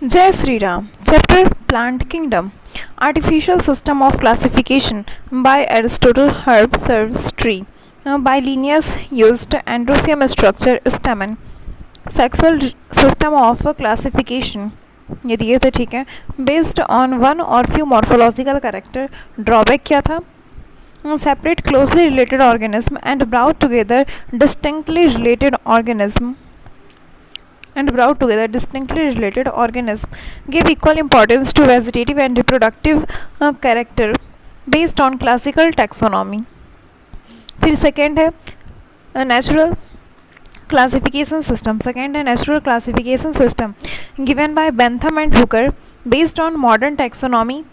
Jai Sri Ram. Chapter Plant Kingdom. Artificial system of classification by Aristotle. Herb serves tree. By Linnaeus used Androsium structure stamen. Sexual system of classification. ये दिए थे ठीक है. Based on one or few morphological character. Drawback क्या था? Separate closely related organism and brought together distinctly related organism give equal importance to vegetative and reproductive character based on classical taxonomy. फिर second है natural classification system. Second है natural classification system given by Bentham and Hooker based on modern taxonomy.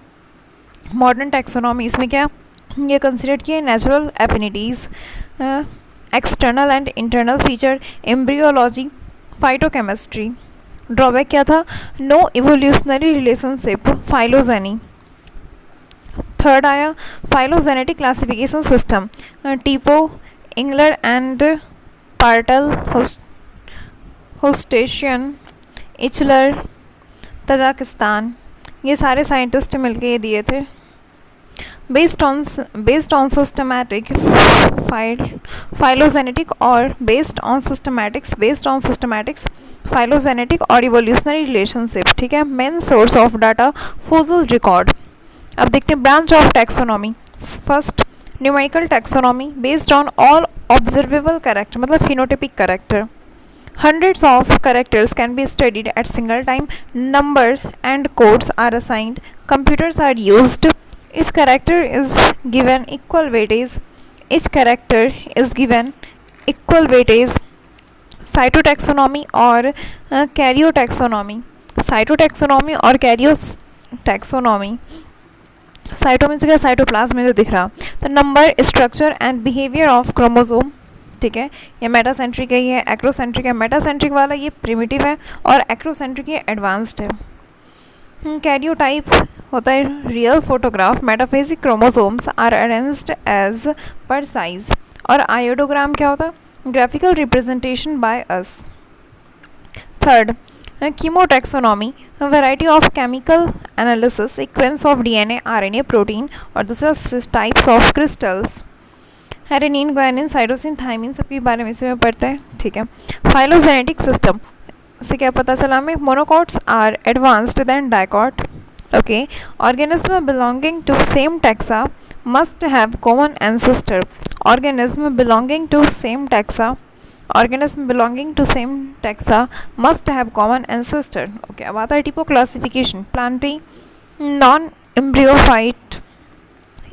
इसमें क्या ये consider किया natural affinities, external and internal feature, embryology, phytochemistry. Drawback क्या था? No evolutionary relationship, phylogeny. Third आया phylogenetic classification system, Tippo, Engler and Prantl, Hutchinson, Eichler, Takhtajan. ये सारे scientist मिलके ये दिए थे. based on systematic phylogenetic or based on systematics phylogenetic or evolutionary relationship. ठीक है. main source of data fossil record. अब देखते हैं branch of taxonomy. first numerical taxonomy based on all observable character मतलब phenotypic character. Hundreds of characters can be studied at single time. Number and codes are assigned. Computers are used. Each character is given equal weightage. Cytotaxonomy और karyotaxonomy. Cyto में क्या cytoplasm में जो दिख रहा. तो number, structure and behaviour of chromosome. ठीक है. ये मेटासेंट्रिक है, ये एक्रोसेंट्रिक है. मेटासेंट्रिक वाला ये प्रिमिटिव है और एक्रोसेंट्रिक ये एडवांस्ड है. कैरियोटाइप होता है real photograph. Metaphysic chromosomes are arranged as per size. और आयोडोग्राम क्या होता है? Graphical representation by us. Third chemotaxonomy, variety of chemical analysis, sequence of DNA, RNA, protein. और दूसरा types of crystals, adenine, guanine, cytosine, thymine, सबके बारे में इसमें पढ़ते हैं. ठीक है. फाइलोजेनेटिक सिस्टम से क्या पता चला हमें? Monocots are advanced then dicot. Okay. Organism belonging to same taxa must have common ancestor. Organism belonging to same taxa must have common ancestor. Okay. अब आता है Tippo classification. Plantae, non embryophyte.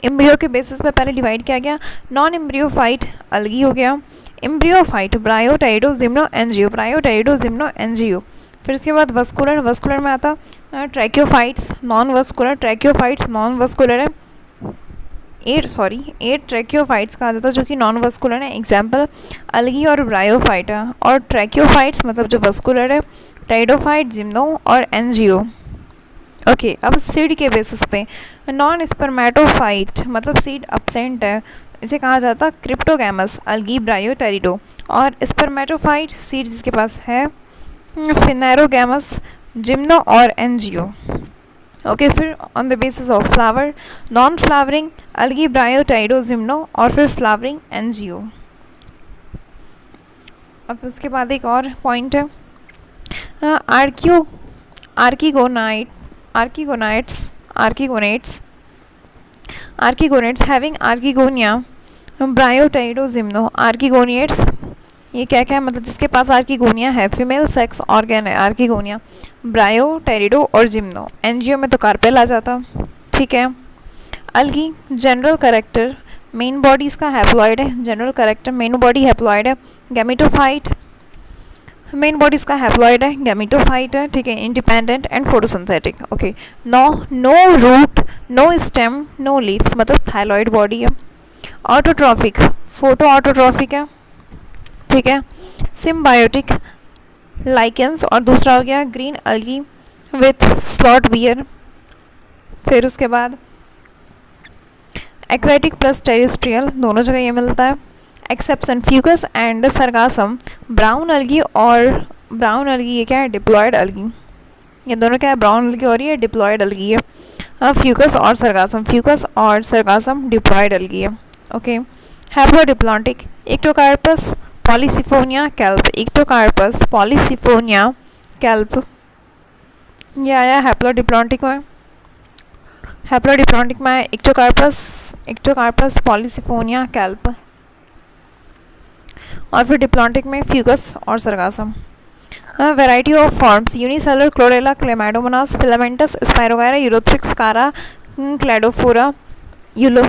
Embryo के basis पे पहले divide किया गया. Non एम्ब्रियोफाइट अलगी हो गया. एम्ब्रियोफाइट ब्रायोटेरिडोजिम्नो एंजियो. फिर इसके बाद वस्कुलर में आता ट्रैक्योफाइट्स, नॉन वस्कुलर है. 8 ट्रैक्योफाइट्स कहा जाता है जो कि नॉन वस्कुलर है. एग्जाम्पल अलगी और ब्रायोफाइट है. और ट्रैक्योफाइट्स मतलब जो वस्कुलर है, टेरिडोफाइट, जिम्नो और एंजियो. ओके. अब सीड के बेसिस पे नॉन स्पर्मेटोफाइट मतलब सीड अब्सेंट है, इसे कहा जाता है क्रिप्टोगैमस, अलगी, ब्रायो, टेरिडो. और स्पर्मेटोफाइट सीड जिसके पास है फिनेरोगैमस, जिम्नो और एंजियो. ओके. फिर on the basis of flower, non flowering algae, bryo, pterido, gymno और फिर फ्लावरिंग एंजियो. अब उसके बाद एक और पॉइंट है आर्कीगोनेट्स हैविंग आर्कीगोनिया, ब्रायोटेरिडोजिम्नो. आर्कीगोनिएट्स ये क्या क्या है मतलब जिसके पास आर्कीगोनिया है, फीमेल सेक्स ऑर्गन है आर्कीगोनिया. ब्रायो, टेरिडो और जिम्नो. एनजीओ में तो कार्पेल आ जाता. ठीक है. Algae general character, main body इसका हैप्लॉइड है. General character main body haploid है. गैमेटोफाइट मेन बॉडी इसका हैप्लॉइड है, गैमेटोफाइट है. ठीक है. Independent and photosynthetic. Okay. No root, no stem, no leaf मतलब थाइलॉइड बॉडी है. ऑटोट्रॉफिक, फोटो ऑटोट्रॉफिक है. ठीक है. Symbiotic, lichens. और दूसरा हो गया green algae with sloth bear. फिर उसके बाद एक्वेटिक प्लस टेरेस्ट्रियल दोनों जगह ये मिलता है. Exception Fucus and Sargassum, brown algae और ब्राउन अलगी ये क्या है? Diploid algae. ये दोनों क्या है, ब्राउन अलगी और ये डिप्लॉयड अलगी है। फ्यूकस और सरगासम, फ्यूकस और सरगासम डिप्लॉयड अलगी है। Okay, haplodiplontic Ectocarpus Polysiphonia kelp, Ectocarpus Polysiphonia kelp, ये आया हैप्लोडिप्लॉन्टिक में। हैप्लोडिप्लॉन्टिक में इक्टोकार्पस पॉलीसिफोनिया कैल्प, और फिर डिप्लॉन्टिक में फ्यूकस और Sargassum. Variety of forms unicellular Chlorella Chlamydomonas filamentous Spirogyra Ulothrix Chara Cladophora Ulva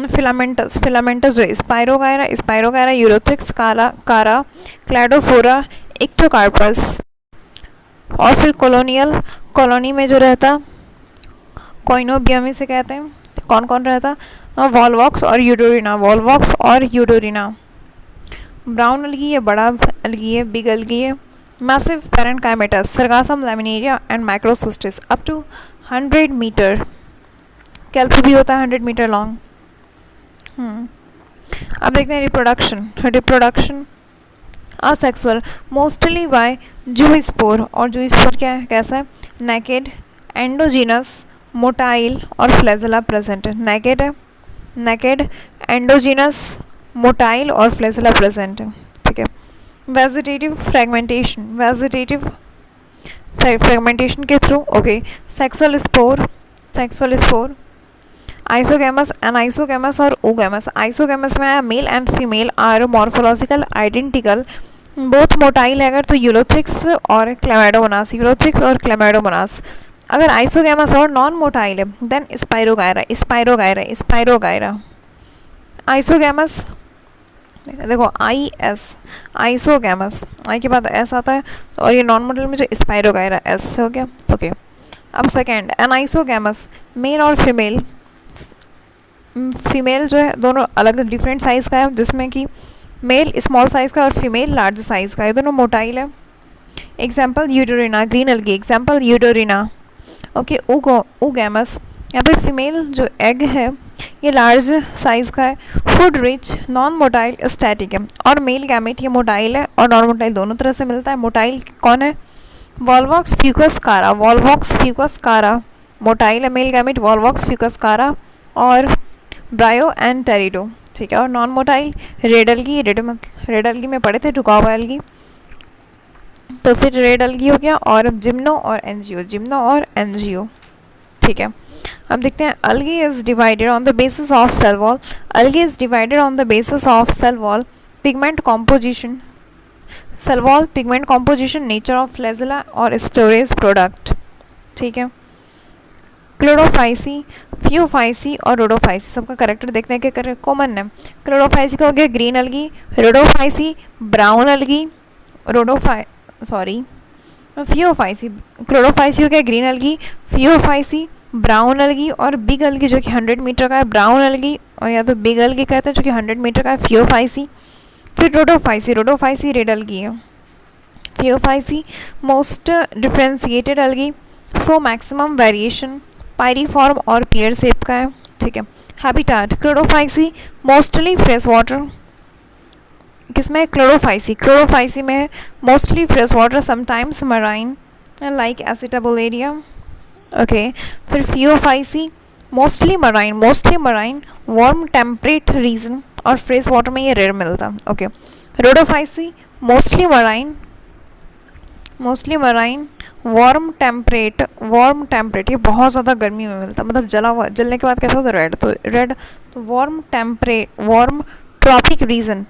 filamentous जो Spirogyra Ulothrix Chara Cladophora Ectocarpus. और फिर कॉलोनी में जो रहता कोइनोबियम इसे कहते हैं, कौन कौन रहता, वॉलवॉक्स और यूडोरिना। ब्राउन अलगी है, बड़ा अलगी है, बिग अलगी है। Massive parenchymatous Sargassum Laminaria and Microcystis up to 100 metre. Kelp भी होता है 100 मीटर लॉन्ग। अब देखते हैं reproduction asexual mostly by zoospore, और जूस्पोर क्या है, कैसा है, नेकेड, एंडोजीनस, मोटाइल और flagella present. Naked, endogenous, motile और फ्लैजेला प्रेजेंट है। ठीक है, वेजिटेटिव फ्रेगमेंटेशन के through. Okay, sexual spore isogamous, anisogamous और ओगैमस। आइसोगैमस में male and female are morphological identical, both motile है अगर तो यूलोथ्रिक्स और क्लेमाइडोमोनास। अगर आइसोगैमस और नॉन मोटाइल है देन स्पाइरोगायरा। आइसोगैमस देखो आइसोगैमस, आई के बाद एस आता है, और ये नॉन मोटाइल में जो स्पाइरोगायरा एस हो गया। ओके, अब सेकेंड एनाइसोगैमस, मेल और फीमेल जो है दोनों अलग डिफरेंट साइज़ का है, जिसमें कि मेल स्मॉल साइज़ का और फीमेल लार्ज साइज़ का, ये दोनों मोटाइल है। Example Eudorina, green अलगी, example Eudorina. Okay, oogamous, यहाँ पे फीमेल जो एग है ये लार्ज साइज़ का है, food rich, non motile, static है। और मेल गैमेट ये मोटाइल है और नॉन मोटाइल दोनों तरह से मिलता है। मोटाइल कौन है, वॉलवॉक्स फ्यूकस कारा, मोटाइल है मेल गैमेट वॉलवॉक्स फ्यूकस कारा और ब्रायो एंड टेरिडो। ठीक है, और नॉन मोटाइल रेड अलगी में पढ़े थे, रुका हुआ अलगी, तो फिर रेड अलगी हो गया, और जिम्नो और एनजियो। ठीक है, अब देखते हैं algae is divided on the basis of cell wall, pigment composition, nature of flagella और स्टोरेज प्रोडक्ट। ठीक है, क्लोरोफाइसी, फ्यूफाइसी और रोडोफाइसी, सबका करेक्टर देखते हैं क्या कॉमन है। क्लोरोफाइसी का हो गया green algae, Rhodophyceae brown algae, Phaeophyceae, Chlorophyceae हो गया green algae, Phaeophyceae brown algae, और बिग अलगी जो कि 100 मीटर का है ब्राउन अलगी, और या तो बिग अलगी कहते हैं जो कि 100 मीटर का है फ्यूफाइसी। फिर रोडोफाइसी रेड अलगी है। Phaeophyceae most differentiated algae, so maximum variation, pyriform और पियर शेप का है। ठीक है, habitat Chlorophyceae mostly fresh water, किसमें, क्लोरोफाइसी में है mostly fresh water, sometimes marine like Acetabularia. Okay, फिर Phaeophyceae mostly marine warm temperate region, और फ्रेश वाटर में ये रेयर मिलता। Okay, Rhodophyceae mostly marine warm temperate, ये बहुत ज़्यादा गर्मी में मिलता, मतलब जलने के बाद कैसा होता है, रेड, तो वार्म ट्रॉपिक रीजन,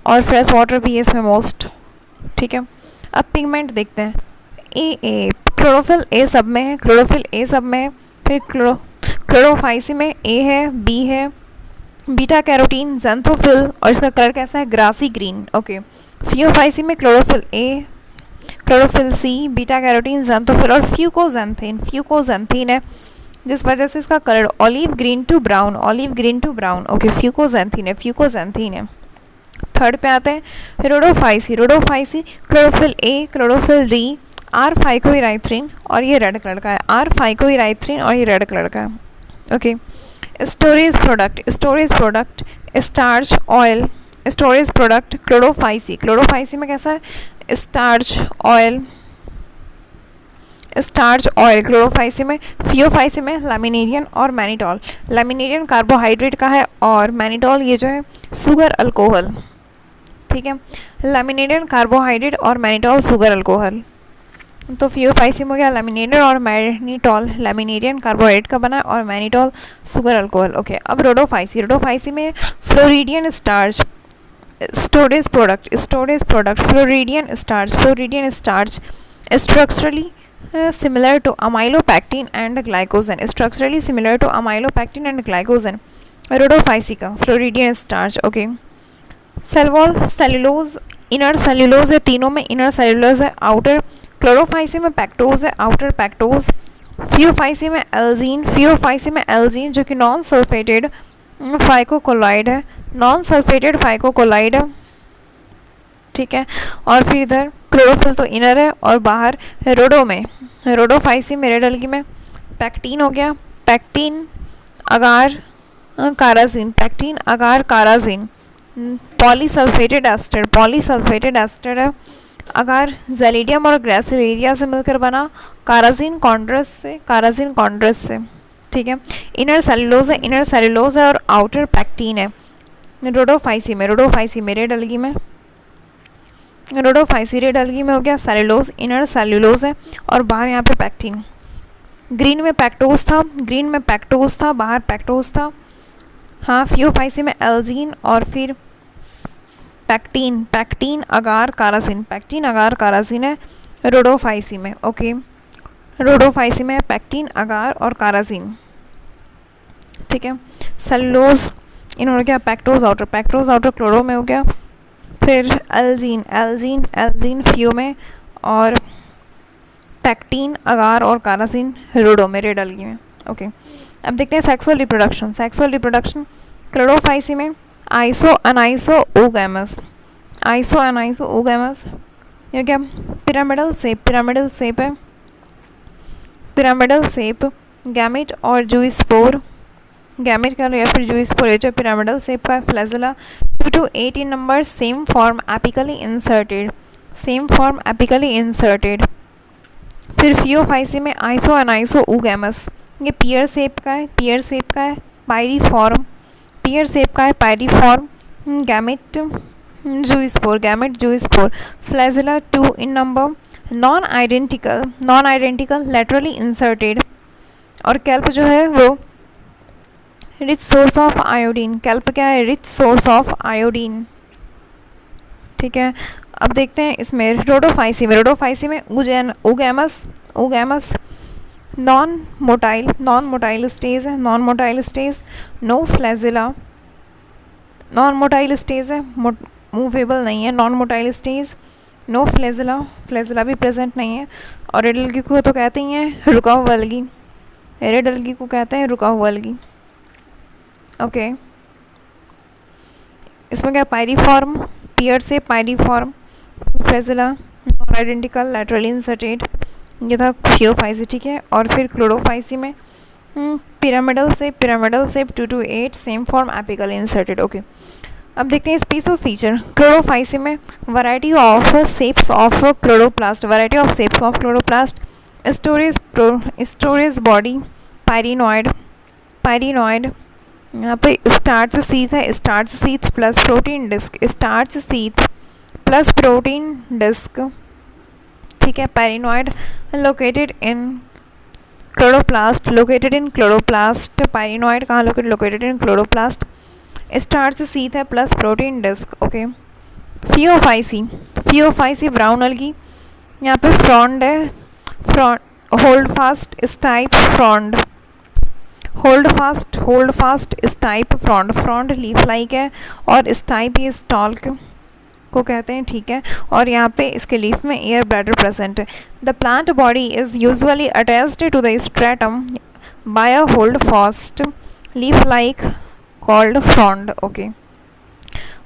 और फ्रेश वाटर भी है इसमें मोस्ट। ठीक है, अब पिगमेंट देखते हैं। ए क्लोरोफिल ए सब में है, फिर क्लोरोफाइसी में ए है, बी है, बीटा कैरोटीन, ज़ैंथोफिल, और इसका कलर कैसा है, ग्रासी ग्रीन। ओके, फ्यूफाइसी में chlorophyll C, beta carotene, xanthophyll और फ्यूकोजेंथीन है, जिस वजह से इसका colour olive green to brown. Okay, fucoxanthin है। थर्ड पे आते हैं Rhodophyceae, chlorophyll A, chlorophyll D, R phycoerythrin, और ये रेड कलर का है, okay, storage product starch oil, Chlorophyceae में कैसा है, starch oil, starch oil Chlorophyceae में, फियोफाइसी में लैमिनेरियन और मैनिटॉल। लैमिनेरियन कार्बोहाइड्रेट का है और मैनिटॉल ये जो है शुगर अल्कोहल, ठीक है, लैमिनेरियन कार्बोहाइड्रेट और मैनिटॉल शुगर अल्कोहल। तो फियोफाइसी में हो गया लैमिनेरियन और मैनिटॉल, लैमिनेरियन कार्बोहाइड्रेट का बना और मैनिटॉल शुगर अल्कोहल। ओके, अब रोडोफाइसी, रोडोफाइसी में floridean starch storage product floridean starch structurally similar to amylopectin and glycogen, structurally similar to amylopectin and glycogen। Rhodophyceae का floridean starch. Okay, cell wall cellulose, inner cellulose है, तीनों में inner cellulose है, outer Chlorophyceae में pectose है, outer pectose. Phaeophyceae में algin जो कि नॉन सल्फेटेड फाइकोकोलाइड है, नॉन सल्फेटेड फाइकोकोलाइड है, ठीक है। और फिर इधर क्लोरोफिल तो इनर है और बाहर रोडो में, रोडोफाइसी में रेड अलगी में पैक्टीन हो गया, पैक्टीन अगार काराजीन, पॉलीसल्फेटेड एस्टर है, अगार जेलिडियम और ग्रेसिलेरिया से मिलकर बना, काराजीन कॉन्ड्रस से, ठीक है। इनर सेलुलोज है और आउटर पैक्टीन है। रोडोफाइसी में रेड अलगी में, रोडोफाइसी रेड अलगी में हो गया सेलुलोज, इनर सेलुलोज है और बाहर यहाँ पे पैक्टीन। ग्रीन में पैक्टोज था, बाहर पैक्टोज था। हाँ, फियोफाइसी में एल्जीन और फिर पैक्टीन अगार काराजीन है रोडोफाइसी में। ओके, रोडोफाइसी में पैक्टीन अगार और काराजीन, ठीक है। सेलुलोज इन्होंने क्या पैक्टोज आउटर क्लोरो में हो गया, फिर एल्जीन फियो में और पैक्टीन अगार और काराजीन रोडो में रेड अलगी में। ओके, अब देखते हैं सेक्सुअल रिप्रोडक्शन। क्लोरोफाइसी में आइसो अनाइसो ओगैमस, ये क्या पिरामिडल शेप, गैमेट और जूस्पोर, गैमेट का या फिर जूस्पोर, जो पिरामिडल शेप का flagella 2 to 18 number, same form apically inserted. फिर फियोफाइसी में आइसो अनाइसो ओगैमस, ये पियर शेप का है, pyriform, gamete zoospore, flagella 2 in number, non identical laterally inserted. और कैल्प जो है वो rich source of iodine, kelp क्या है, रिच सोर्स ऑफ आयोडीन, ठीक है। अब देखते हैं इसमें रोडोफाइसी में ओगैमस नॉन मोटाइल स्टेज है, नो फ्लैजिला, है, मूवेबल नहीं है, non motile stage, no flagella भी प्रेजेंट नहीं है। और रेड अलगी को तो कहते ही हैं रुका हुआ अलगी, ओके। इसमें क्या पायरीफॉर्म, पियर से pyriform, flagella non identical laterally inserted, ये था फियोफाइसी, ठीक है। और फिर क्लोरोफाइसी में pyramidal shape 2 to 8, same form apical inserted. Okay, अब देखते हैं स्पेशल फीचर। क्लोरोफाइसी में variety of shapes of chloroplast, storage body pyrenoid, यहाँ पे starch sheath plus protein disc, ठीक है। Pyrenoid located in chloroplast, pyrenoid कहाँ located in chloroplast, starch sheath है plus protein disc. Okay, Phaeophyceae brown अलगी, यहाँ पे frond है, hold fast stipe frond, frond leaf like है और स्टाइप ये स्टॉल्क को कहते हैं, ठीक है। और यहाँ पे इसके लीफ में एयर ब्लैडर प्रेजेंट है। The plant body is usually attached to the stratum by a holdfast leaf like called frond. Okay,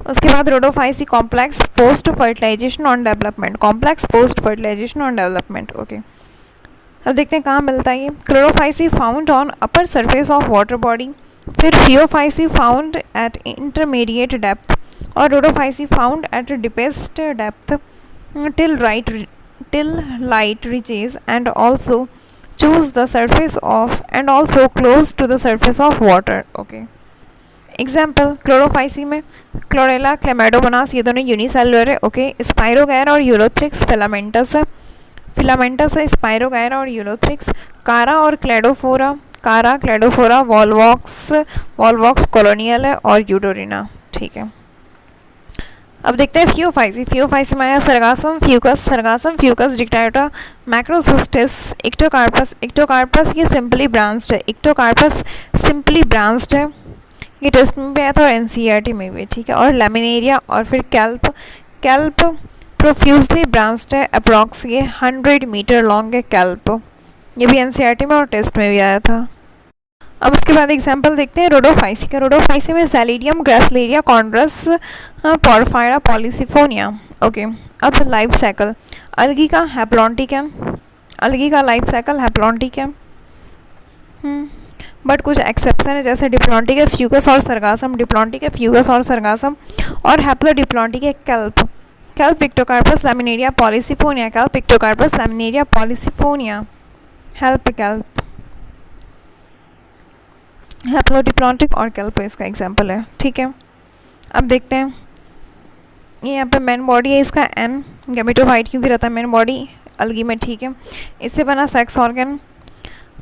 उसके बाद Rhodophyceae complex post fertilization on development. Okay, अब देखते हैं कहाँ मिलता है ये। Chlorophyceae found on upper surface of water body, फिर Phaeophyceae found at intermediate depth और Rhodophyceae found at deepest depth till light reaches and also choose the surface of and also close to the surface of water. Okay. Example Chlorophyceae में chlorella Chlamydomonas ये दोनों unicellular है. Okay. स्पाइरोगैरा और Ulothrix filamentous है. Filamentous है स्पाइरोगैरा और Ulothrix. कारा और क्लेडोफोरा, कारा क्लेडोफोरा. वॉलवॉक्स कॉलोनियल है और यूडोरिना. ठीक है. अब देखते हैं फियोफाइसी. फियोफाइसी में आया सरगासम, फ्यूकस डिक्टाटा, मैक्रोसिस्टिस, इक्टोकार्पस. इक्टोकार्पस ये सिंपली ब्रांच्ड है. इक्टोकार्पस सिंपली ब्रांच्ड है. ये टेस्ट में भी आया था और एनसीईआरटी में भी. ठीक है. और लेमिनेरिया और फिर कैल्प प्रोफ्यूजली ब्रांच्ड है. अप्रॉक्स ये 100 मीटर लॉन्ग है कैल्प. ये भी एनसीईआरटी में और टेस्ट में भी आया था. अब उसके बाद एग्जाम्पल देखते हैं रोडोफाइसी का. रोडोफाइसी में सैलिडियम, ग्रासलेरिया, कॉन्ड्रस, पोरफायरा, पॉलीसिफोनिया. ओके. अब लाइफ साइकिल अलगी का हैप्लॉन्टिकम. अलगी का लाइफ साइकिल हैप्लॉन्टिकम. बट कुछ एक्सेप्शन है जैसे डिप्लॉन्टिक है फ्यूगस और सरगासम. डिप्लॉन्टिक है फ्यूगस और सरगासम. और हैप्लोडिप्लॉन्टिक है kelp. Kelp Ectocarpus Laminaria Polysiphonia. Kelp Ectocarpus Laminaria Polysiphonia. Help kelp haplodiplontic और कैल्प इसका एग्जाम्पल है. ठीक है. अब देखते हैं ये यहाँ पे मेन बॉडी है इसका एन गैमेटोफाइट क्योंकि रहता है मेन बॉडी अलगी में. ठीक है. इससे बना सेक्स ऑर्गन,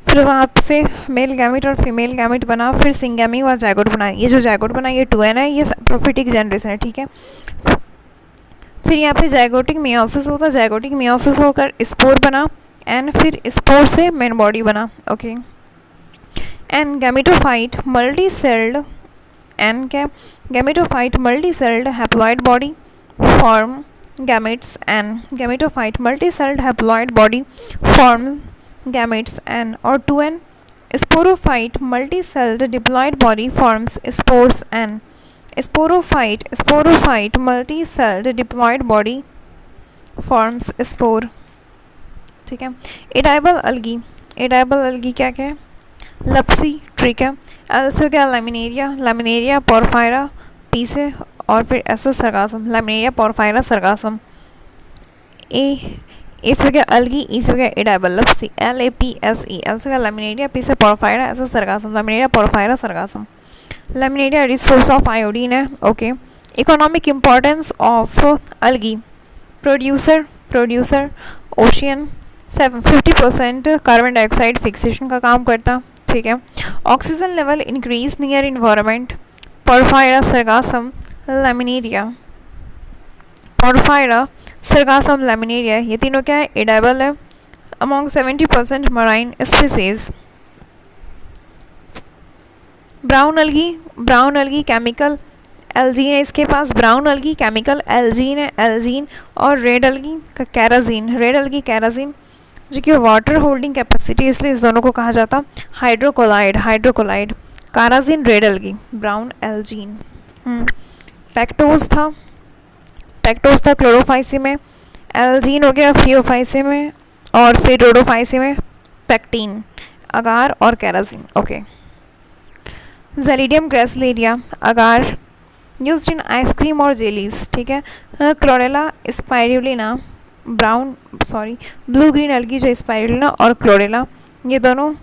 फिर वहाँ से मेल गैमिट और फीमेल गैमिट बना, फिर सिंगैमी और जायगोट बना. ये जो जायगोट बना ये 2n है, ये प्रोफिटिक जनरेशन है. ठीक है. फिर यहाँ पे जायगोटिक मियोसिस होता है. जायगोटिक मियोसिस होकर स्पोर बना एंड फिर स्पोर से मेन बॉडी बना. Okay. And gametophyte multi celled n क्या gametophyte multi celled haploid body form gametes and gametophyte multi celled haploid body form gametes and or 2n sporophyte multi-celled diploid body forms spores and sporophyte multi-celled diploid body forms spore. ठीक है. एडाइबल algae क्या है lapse trick है. Also क्या Laminaria Porphyra P से और फिर S Sargassum. Laminaria Porphyra Sargassum. A से क्या अलगी, ई से क्या एडाइबल लप्सी LAPSE. एल से क्या लैमिनेरिया, पी से Porphyra, S Sargassum. Laminaria Porphyra Sargassum. Laminaria rich source of iodine है. Okay. Economic importance of algae producer ocean 50% carbon dioxide fixation का काम करता. ठीक है. Oxygen level increase near environment. Porphyra Sargassum Laminaria. Porphyra Sargassum Laminaria ये तीनों क्या है एडाइबल है. Among 70% marine species. Brown algae chemical algin है इसके पास. ब्राउन अलगी केमिकल एल्जीन है एल्जीन. और रेड अलगी का कैराजीन जो कि वाटर होल्डिंग कैपेसिटी इसलिए इस दोनों को कहा जाता हाइड्रोकोलाइड. काराजीन red अलगी, brown Elgin. पैक्टोज था क्लोरोफाइसी में. एल्जीन हो गया फियोफाइसी में. और फिर रोडोफाइसी में पैक्टीन अगार और कैराजीन. ओके. Gelidium Gracilaria agar used in ice cream और जेलीज. ठीक है. Chlorella Spirulina blue green algae जो स्पाइरुलिना और क्लोरेला ये दोनों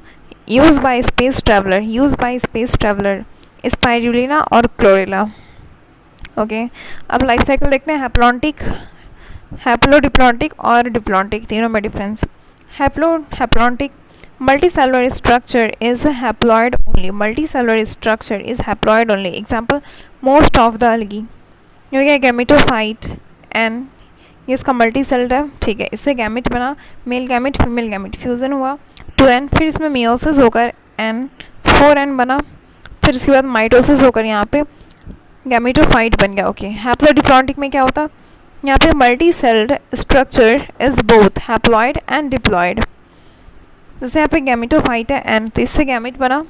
use by space traveller Spirulina और क्लोरेला. ओके. अब लाइफ साइकिल देखते हैं. हैप्लोडिप्लॉन्टिक और डिप्लॉन्टिक तीनों में difference. Haplontic multicellular structure is haploid only. Example most of the algae. ये क्या गैमेटोफाइट एंड ये इसका मल्टी सेल्ड है. ठीक है. इससे गैमेट बना male gamete female gamete fusion हुआ 2n. फिर इसमें मियोसिस होकर n 4n बना. फिर इसके बाद माइटोसिस होकर यहाँ पे गैमेटोफाइट बन गया. ओके. हैप्लोडिप्लॉन्टिक में क्या होता यहाँ पे multi celled structure is both haploid and diploid. जैसे यहाँ पे गैमेटोफाइट है n तो इससे गैमेट बना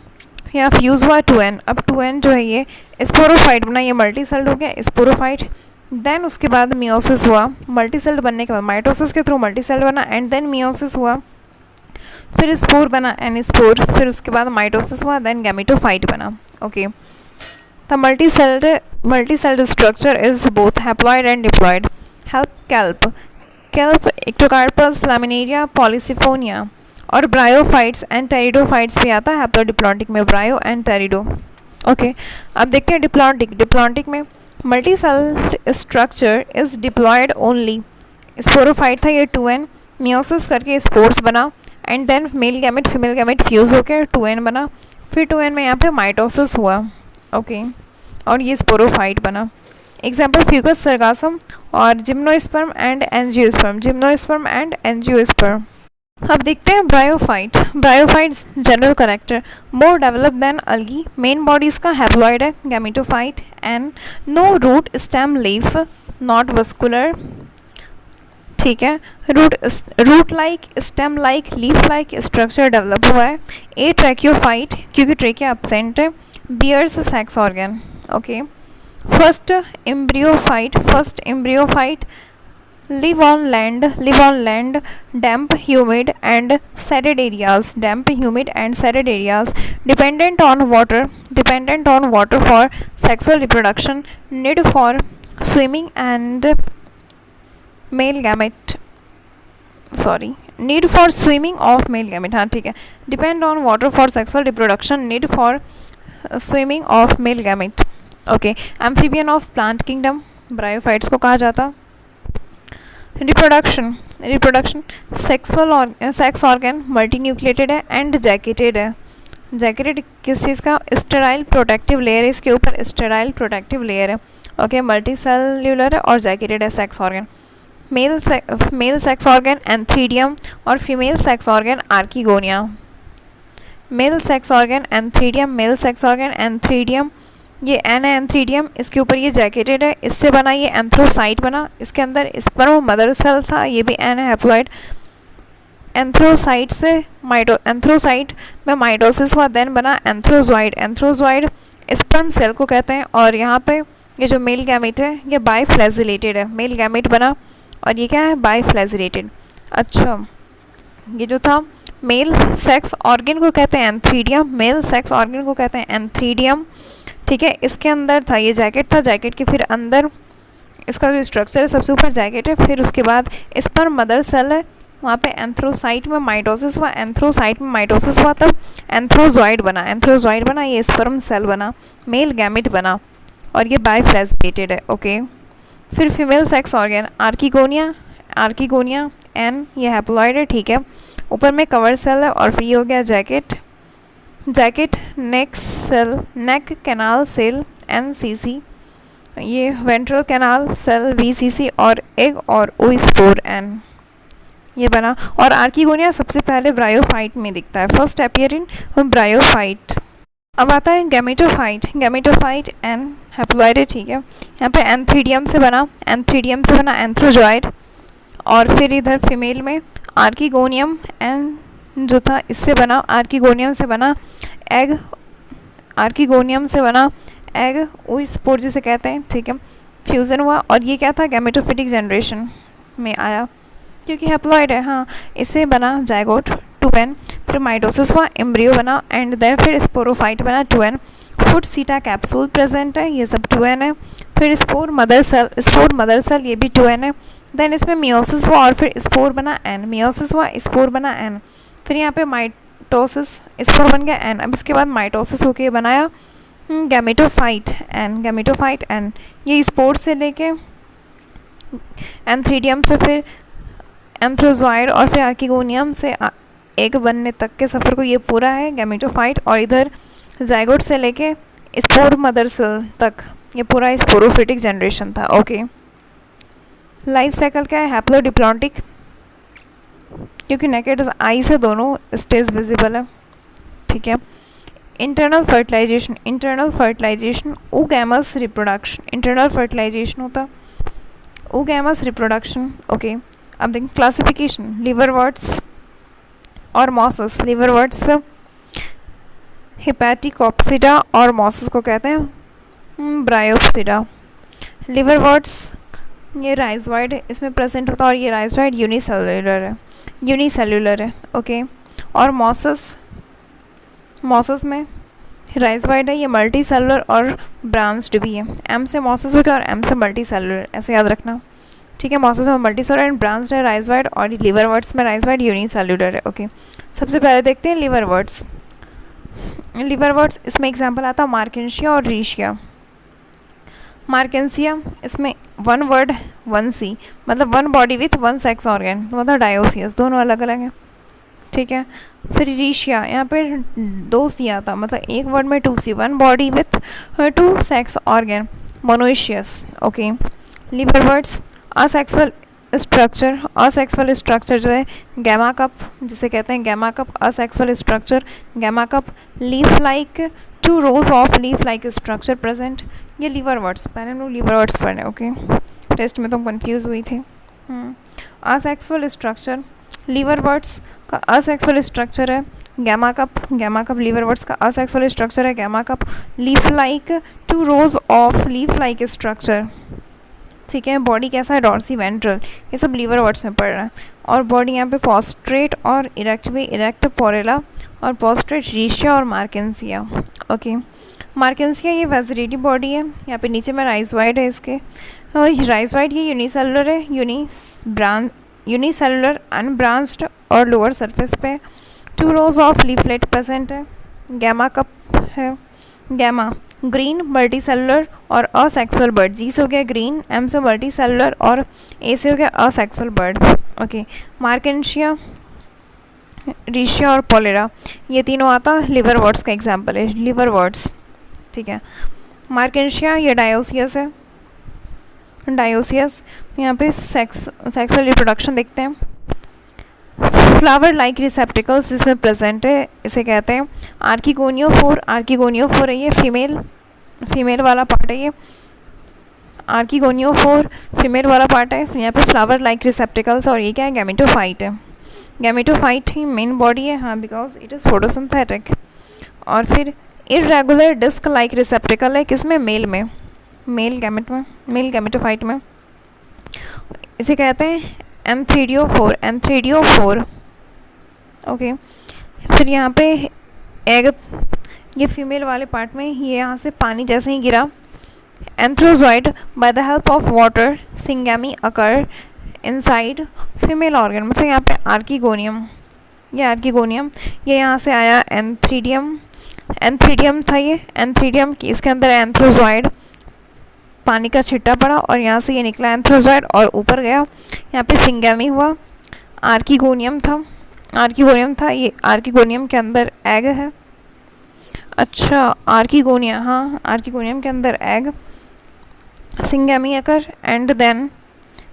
यहाँ फ्यूज़ हुआ 2n. अब 2n जो है ये स्पोरोफाइट बना, ये मल्टी सेल्ड हो गया स्पोरोफाइट. देन उसके बाद मियोसिस हुआ. मल्टी सेल्ड बनने के बाद माइटोसिस के थ्रू मल्टी सेल्ड बना एंड देन मियोसिस हुआ. फिर स्पोर बना एन स्पोर. फिर उसके बाद माइटोसिस हुआ देन गैमेटोफाइट बना. Okay. The multi celled structure is both haploid and diploid. Help scalp, Ectocarpus, Laminaria, Polysiphonia. और ब्रायोफाइट्स एंड टेरिडोफाइट्स भी आता है हैप्लोडिप्लॉन्टिक में, ब्रायो एंड टेरिडो। ओके, अब देखते हैं डिप्लॉन्टिक। डिप्लॉन्टिक में multi cell structure is diploid only. Sporophyte था ये 2n, मियोसिस करके स्पोर्स बना and then male gamete female gamete fuse होकर 2n बना, फिर 2n में यहाँ पे माइटोसिस हुआ। ओके, और ये स्पोरोफाइट बना। एग्जाम्पल फ्यूकस सरगासम और gymnosperm and angiosperm, gymnosperm and angiosperm. अब देखते हैं bryophyte. Bryophytes general character, more develop than algae, main body इसका हैप्लॉइड है, gametophyte and no root stem leaf, not vascular. ठीक है, root like, stem like, leaf like structure develop हुआ है। A tracheophyte क्योंकि ट्रेकिया एब्सेंट है, bears sex organ. Okay, first embryophyte live on land, damp, humid and sarid areas, dependent on water for sexual reproduction, need for swimming and male gamete, need for swimming of male gamete, हाँ ठीक है, depend on water for sexual reproduction, need for swimming of male gamete। Okay, amphibian of plant kingdom bryophytes को कहा जाता। Reproduction sex organ multi nucleated है and jacketed है। Jacketed किस चीज़ का? स्टेराइल प्रोटेक्टिव लेयर है, इसके ऊपर स्टेराइल प्रोटेक्टिव लेयर है। ओके, मल्टी सेल्यूलर है और जैकेटेड है sex organ. Male sex organ antheridium और female sex organ archegonia. Male sex organ antheridium, ये एन है एंथ्रीडियम, इसके ऊपर ये जैकेटेड है, इससे बना ये एंथ्रोसाइट बना, इसके अंदर स्पर्म मदर सेल था, ये भी एन है हैप्लॉइड। एंथ्रोसाइट में माइटोसिस हुआ, देन बना एंथ्रोजॉइड स्पर्म सेल को कहते हैं। और यहाँ पे ये जो मेल गैमेट है ये बाइफ्लैजिलेटेड है, मेल गैमेट बना और ये क्या है? बाइफ्लैजिलेटेड। अच्छा, ये जो था मेल सेक्स ऑर्गन को कहते हैं एंथ्रीडियम, ठीक है। इसके अंदर था ये जैकेट था, जैकेट के फिर अंदर इसका जो स्ट्रक्चर है सबसे ऊपर जैकेट है, फिर उसके बाद स्पर्म मदर सेल है, वहाँ पे एंथ्रोसाइट में माइटोसिस हुआ, तब एंथ्रोजॉइड बना, ये स्पर्म सेल बना, मेल गैमेट बना और ये बाइफ्लैजिलेटेड है। ओके, फिर female sex organ archegonia n, ये हैप्लॉइड है, ठीक है। ऊपर में कवर सेल है और फिर ये हो गया जैकेट, नेक कैनाल सेल NCC, ये वेंट्रल कैनाल सेल VCC और एग और ओस्पोर N, ये बना। और आर्किगोनिया सबसे पहले ब्रायोफाइट में दिखता है, फर्स्ट अपीयर इन ब्रायोफाइट। अब आता है गैमेटोफाइट एन हैप्लॉइड है, ठीक है। यहाँ पे एंथ्रीडियम से बना एंथ्रोजॉइड, और फिर इधर फीमेल में आर्किगोनियम एन जो था इससे बना, आर्किगोनियम से बना एग ओस्पोर जिसे कहते हैं, ठीक है। फ्यूज़न हुआ और ये क्या था? गैमेटोफिटिक जनरेशन में आया क्योंकि हैप्लॉइड है, हाँ। इससे बना जायगोट 2n, फिर माइटोसिस हुआ, एम्ब्रियो बना एंड देन फिर स्पोरोफाइट बना 2n। फुट सीटा कैप्सूल प्रेजेंट है, ये सब 2n है। फिर स्पोर मदर सेल ये भी 2n है। देन इसमें मियोसिस हुआ और फिर स्पोर बना n, फिर यहाँ पे माइटोसिस स्पोर बन गया n। अब इसके बाद माइटोसिस होके बनाया गैमेटोफाइट एन। ये स्पोर से लेके एंथ्रीडियम से फिर एंथ्रोजॉइड और फिर आर्किगोनियम से एग बनने तक के सफ़र को ये पूरा है गैमेटोफाइट। और इधर जायगोट से लेके स्पोर मदर सेल तक ये पूरा स्पोरोफिटिक जनरेशन था। ओके, लाइफ साइकिल क्या है? हैप्लोडिप्लॉन्टिक, क्योंकि नेकेड आई से दोनों स्टेज विजिबल है, ठीक है। Internal fertilisation oogamous reproduction, internal fertilisation होता ओगैमस रिप्रोडक्शन। ओके, अब देखें क्लासिफिकेशन, लिवरवर्ट्स और मॉसस। लिवरवर्ट्स हेपेटिकोप्सिडा और मॉसस को कहते हैं ब्रायोप्सिडा। लिवरवर्ट्स ये राइजोइड इसमें प्रेजेंट होता है और ये राइजोइड यूनिसेल्युलर है, ओके। और मॉसस में राइजोइड है, ये मल्टी सेलुलर और ब्रांच्ड भी है। एम से मॉसस हो गया और एम से मल्टी सेलुलर, ऐसे याद रखना। ठीक है। मॉसेस में मल्टीसेलुलर एंड ब्रांच्ड है राइजोइड, और लिवरवर्ट्स में राइजोइड यूनिसेल्युलर है। ओके, सबसे पहले देखते हैं लिवरवर्ट्स। लिवरवर्ट्स इसमें एग्जांपल आता है मार्केंशिया और रीशिया। मार्केंसिया इसमें वन वर्ड वन सी, मतलब one body with one sex organ, मतलब डायोसियस, दोनों अलग अलग हैं। ठीक है। फिर रीशिया, यहाँ पे दो सी आता, मतलब एक वर्ड में to see, one body with two sex organ, monoecious. Okay. Liverworts asexual structure, asexual structure जो है गैमा कप, जिसे कहते हैं gemma cup, asexual structure gemma cup, leaf like, two rows of leaf like structure present. ये liverworts, पहले हम लोग लिवरवर्ट्स पढ़े। ओके, टेस्ट में तुम कंफ्यूज हुई थी। असेक्सुअल स्ट्रक्चर, लिवरवर्ट्स का असेक्सुअल स्ट्रक्चर है gemma cup, gemma cup liverworts का असेक्सुअल स्ट्रक्चर है gemma cup. Leaf like, two rows of leaf like structure. ठीक है। बॉडी कैसा है, डॉर्सी वेंट्रल, ये सब लिवरवर्ट्स में पड़ रहा है। और बॉडी यहाँ पे पोस्ट्रेट और इरेक्ट भी, इरेक्ट पोरेला और पोस्ट्रेट रीशिया और मार्केंसिया। ओके। मार्केंसिया ये वेजिटेटिव बॉडी है, यहाँ पे नीचे में राइजोइड है इसके, और राइजोइड ये यूनिसेलुलर है, यूनिसेलुलर अनब्रांच्ड और लोअर सरफेस पे। Two rows of leaflet present है। गैमा कप है, गैमा ग्रीन मल्टीसेलुलर और असेक्सुअल बर्ड, जी से हो गया ग्रीन, एम से मल्टीसेलुलर और ए से हो गया असेक्सुअल बर्ड। ओके। मार्केंशिया, रीशिया और पोलेरा, ये तीनों आता लिवरवर्ट्स का एग्जाम्पल है, लिवरवर्ट्स। ठीक है। मार्केंशिया ये डायोसियस है, डायोसियस यहाँ पे सेक्सुअल रिप्रोडक्शन देखते हैं। फ्लावर लाइक रिसेप्टिकल्स जिसमें प्रेजेंट है, इसे कहते हैं आर्किगोनियोफोर। आर्किगोनियोफोर है ये फीमेल वाला पार्ट है, ये आर्किगोनियोफोर फीमेल वाला पार्ट है। यहाँ पे फ्लावर लाइक रिसेप्टिकल्स, और ये क्या है, गैमेटोफाइट है। गैमेटोफाइट ही मेन बॉडी है, हाँ, बिकॉज इट इज़ फोटोसिंथेटिक। और फिर इरेगुलर डिस्क लाइक रिसेप्टिकल है किसमें, मेल में, मेल गैमेट में, मेल गैमेटोफाइट में, इसे कहते हैं एंथ्रीडियोफोर, एंथ्रीडियोफोर। ओके। फिर यहाँ पे एग, ये फीमेल वाले पार्ट में, ये यहाँ से पानी जैसे ही गिरा, antherozoid by the help of water syngamy occur inside female organ, मतलब यहाँ पे आर्किगोनियम, ये आर्किगोनियम, ये यहाँ से आया एंथ्रीडियम, एंथ्रीडियम था ये, एंथ्रीडियम की इसके अंदर एंथ्रोजॉइड, पानी का छिट्टा पड़ा और यहाँ से ये निकला एंथ्रोजॉइड और ऊपर गया, यहाँ पे सिंगेमी हुआ, आर्किगोनियम था, ये आर्किगोनियम के अंदर एग है। अच्छा, आर्किगोनिया, हाँ, आर्किगोनियम के अंदर egg, syngamy occur, and then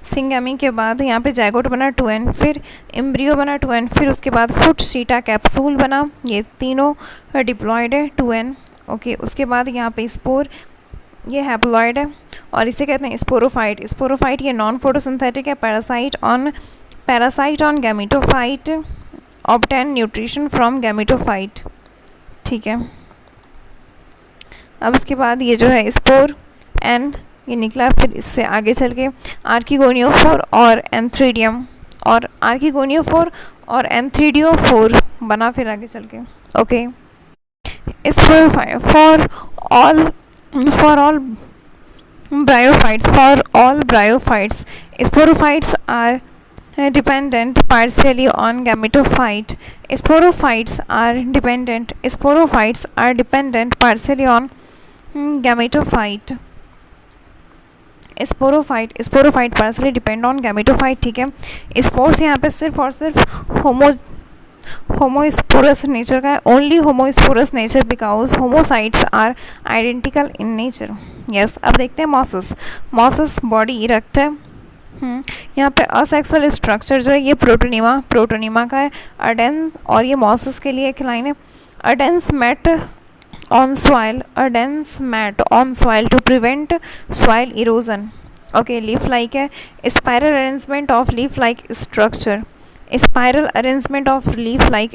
syngamy के बाद यहाँ पे जाइगोट बना 2n, फिर एम्ब्रियो बना 2n, फिर उसके बाद फुट सीटा कैप्सूल बना, ये तीनों डिप्लॉयड है 2n। ओके। उसके बाद यहाँ पे स्पोर, ये हैप्लॉयड है और इसे कहते हैं स्पोरोफाइट। स्पोरोफाइट ये नॉन फोटोसिंथेटिक है, parasite on gametophyte, obtain nutrition from gametophyte. ठीक है। अब उसके बाद ये जो है स्पोर एन, ये निकला, फिर इससे आगे चल के आर्किगोनियोफोर और एंथ्रीडियम, और आर्किगोनियोफोर और एंथ्रीडियोफोर बना फिर आगे चल के। Okay. Sporophyte for all bryophytes, sporophytes are dependent partially on gametophyte. Sporophytes are dependent partially on gametophyte. Sporophyte partially depend on gametophyte. ठीक है। स्पोर्स यहाँ पे सिर्फ और सिर्फ होमोस्पोरस नेचर का है, only homosporous nature because homocytes are identical in nature. Yes. अब देखते हैं मॉसस बॉडी इरेक्ट है। यहाँ पे असेक्सुअल स्ट्रक्चर जो है ये प्रोटोनिमा का है। अडेन, और ये मॉसस के लिए एक लाइन है, a dense mat on soil to prevent soil erosion. Okay. Leaf like है, spiral arrangement of leaf like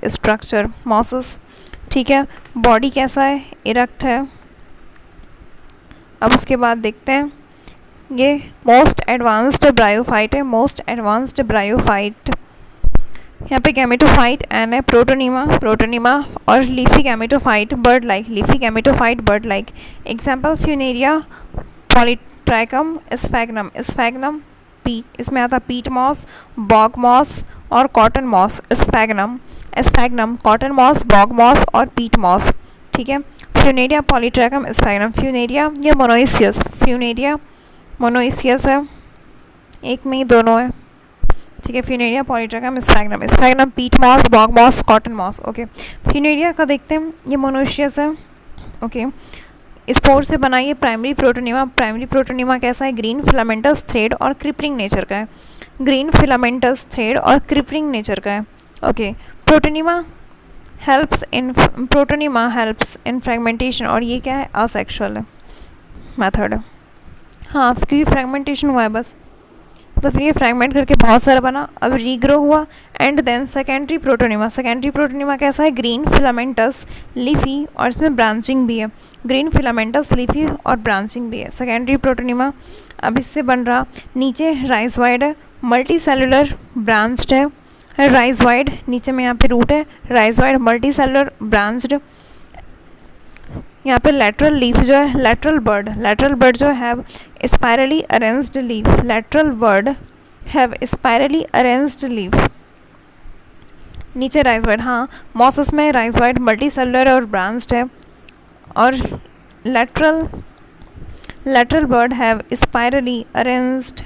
structure, mosses. ठीक है। बॉडी कैसा है, इरेक्ट है। अब उसके बाद देखते हैं, ये मोस्ट एडवांस्ड ब्रायोफाइट। यहाँ पे गैमेटोफाइट एन है, प्रोटोनिमा और leafy gametophyte bird like. Example Funaria, Polytrichum, Sphagnum peat, इसमें आता पीट मॉस, बॉग मॉस और cotton moss, Sphagnum, cotton moss, bog moss और पीट मॉस। ठीक है। फ्यूनेरिया पॉलीट्रैकम स्फैग्नम, फ्यूनेरिया या मोनोइसियस, फ्यूनेरिया मोनोइसियस है, एक में ही दोनों है। ठीक है। Funaria Polytrichum Sphagnum, peat moss, bog moss, cotton moss. Okay. Funaria का देखते हैं, ये मोनोइसियस है। ओके। स्पोर से बना ये प्राइमरी प्रोटोनिमा। प्राइमरी प्रोटोनिमा कैसा है? ग्रीन फिलामेंटस थ्रेड और क्रिपरिंग नेचर का है। ग्रीन फिलामेंटस थ्रेड और क्रिपरिंग नेचर का है। Okay. Protonema helps in fragmentation, और ये क्या है? असेक्सुअल है, मेथड है। हाँ, क्योंकि फ्रेगमेंटेशन हुआ है बस, तो फिर ये फ्रेगमेंट करके बहुत सारा बना, अब रीग्रो हुआ। एंड देन सेकेंडरी प्रोटोनिमा कैसा है? ग्रीन फिलामेंटस लीफी, और इसमें ब्रांचिंग भी है। ग्रीन फिलामेंटस लीफी और ब्रांचिंग भी है सेकेंडरी प्रोटोनिमा। अब इससे बन रहा नीचे राइजोइड है, मल्टी सेलुलर ब्रांच्ड है, राइजोइड नीचे में यहाँ पे रूट है, राइजोइड मल्टी सेलुलर ब्रांच्ड। यहाँ पे लेटरल लीफ जो है, लेटरल बर्ड जो है spirally arranged leaf, lateral bird have spirally arranged leaf. नीचे राइजोइड, हाँ मॉसस में राइजोइड मल्टी सेलुलर और ब्रांच्ड है, और lateral bird have spirally arranged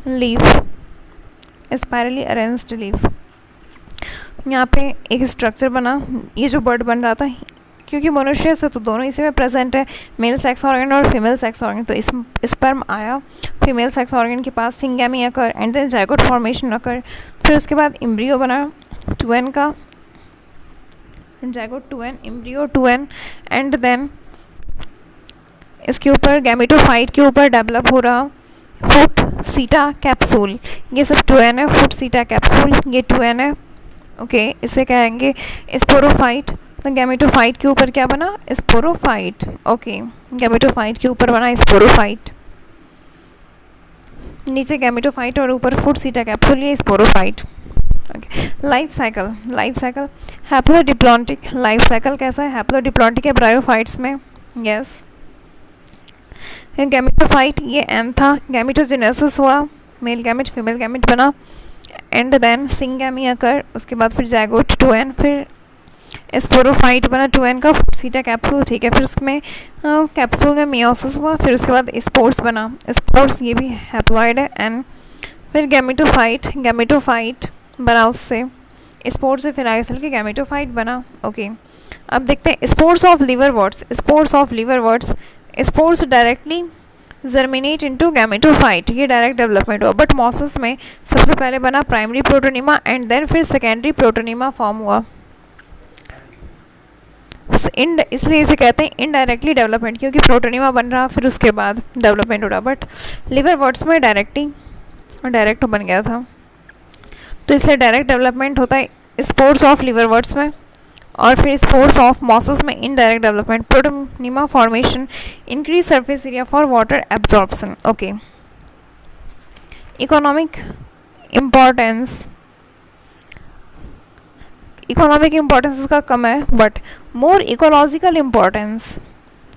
leaf, spirally arranged leaf. यहाँ पे एक स्ट्रक्चर बना, ये जो बर्ड बन रहा था, क्योंकि मोनोशियस है तो दोनों इसी में प्रेजेंट है, मेल सेक्स ऑर्गन और फीमेल सेक्स ऑर्गन। तो इस स्पर्म आया फीमेल सेक्स ऑर्गन के पास, syngamy occur and then zygote formation occur, फिर उसके बाद एम्ब्रियो बना 2n का, zygote 2n, embryo 2n, and then इसके ऊपर गैमेटोफाइट के ऊपर डेवलप हो रहा फुट सीटा कैप्सूल, ये सब 2n है, फुट सीटा कैप्सूल ये 2n है। ओके। इसे कहेंगे स्पोरोफाइट। तो गैमेटोफाइट के ऊपर क्या बना? स्पोरोफाइट। ओके। गैमेटोफाइट के ऊपर बना स्पोरोफाइट, नीचे गैमेटोफाइट और ऊपर फुट सीटा कैप्सूल, ये sporophyte. Okay. Life cycle haplodiplontic. Life cycle कैसा है? हैप्लोडिप्लॉन्टिक है ब्रायोफाइट्स में। यस। गैमेटोफाइट ये एम था, गैमेटोजेनेसिस हुआ, मेल गैमेट फीमेल गैमेट बना, एंड देन सिंगैमी अकर, उसके बाद फिर जाइगोट 2n, फिर स्पोरोफाइट बना 2n का, सीटा कैप्सूल। ठीक है। फिर उसमें कैप्सूल में मियोसिस हुआ, फिर उसके बाद स्पोर्स बना, स्पोर्स ये भी हैप्लॉइड है, एंड फिर गैमेटोफाइट बना, उससे स्पोर्स से फिर आगे चल के गैमेटोफाइट बना। ओके। अब देखते हैं spores of liverworts. Spores directly germinate into gametophyte, ये डायरेक्ट डेवलपमेंट हुआ, बट मॉसस में सबसे पहले बना प्राइमरी प्रोटोनिमा एंड देन फिर सेकेंडरी प्रोटोनिमा फॉर्म हुआ। इसलिए इसे कहते हैं इनडायरेक्टली डेवलपमेंट, क्योंकि प्रोटोनिमा बन रहा फिर उसके बाद डेवलपमेंट हो रहा, बट लिवरवर्ट्स में डायरेक्ट बन गया था, तो इसलिए डायरेक्ट डेवलपमेंट होता है स्पोर्स ऑफ लिवरवर्ट्स में, और फिर स्पोर्स ऑफ मॉसस में indirect development, protonema formation, increase surface area for water absorption. Okay. Economic importance इसका कम है, but more ecological importance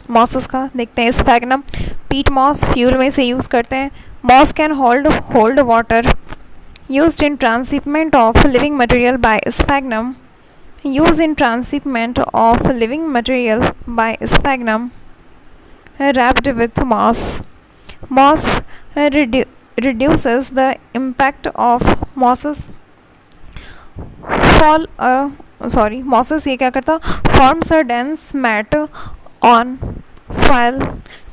mosses का देखते हैं। स्फैग्नम पीट मॉस फ्यूल में से यूज़ करते हैं। Moss can hold water, used in transshipment of living material by sphagnum, use in transshipment of living material by sphagnum wrapped with moss. Moss reduces the impact of mosses mosses ये क्या करता? Forms a dense mat on soil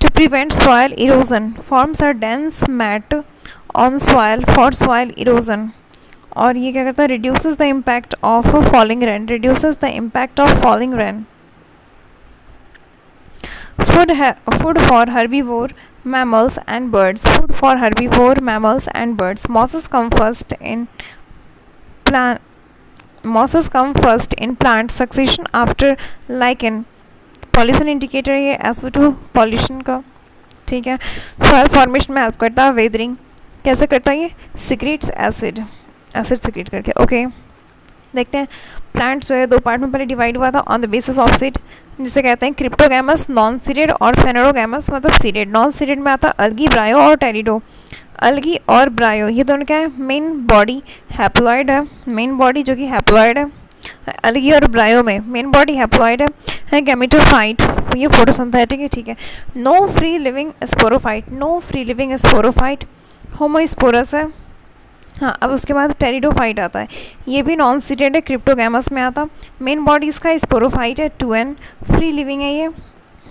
to prevent soil erosion. Forms a dense mat on soil for soil erosion. और ये क्या करता है? Reduces the impact of falling rain, food for herbivore mammals and birds. Mosses come first in plant succession after lichen. Pollution indicator ये SO2 pollution का। ठीक है। Soil formation में हेल्प करता है वेदरिंग, कैसे करता है? ये सिक्रेट्स एसिड सिक्रेट करके। ओके। देखते हैं प्लांट जो है दो पार्ट में पहले डिवाइड हुआ था on the basis of seed, जिसे कहते हैं क्रिप्टोगैमस, नॉन सीडेड और फेनेरोगैमस मतलब सीडेड। नॉन सीडेड में आता अल्गी, ब्रायो और टेरिडो। अलगी और ब्रायो ये दोनों क्या है, मेन बॉडी हैप्लॉइड है, मेन बॉडी जो कि हैप्लॉइड है। अलगी और ब्रायो में मेन बॉडी हैप्लॉइड है गैमेटोफाइट, ये फोटोसिंथेटिक है, ठीक है। No free living sporophyte, no free living sporophyte, homosporous है। हाँ, अब उसके बाद टेरिडोफाइट आता है, ये भी नॉन सीटेड है, क्रिप्टोगैमस में आता। मेन बॉडी इसका स्पोरोफाइट है, 2n, फ्री लिविंग है ये,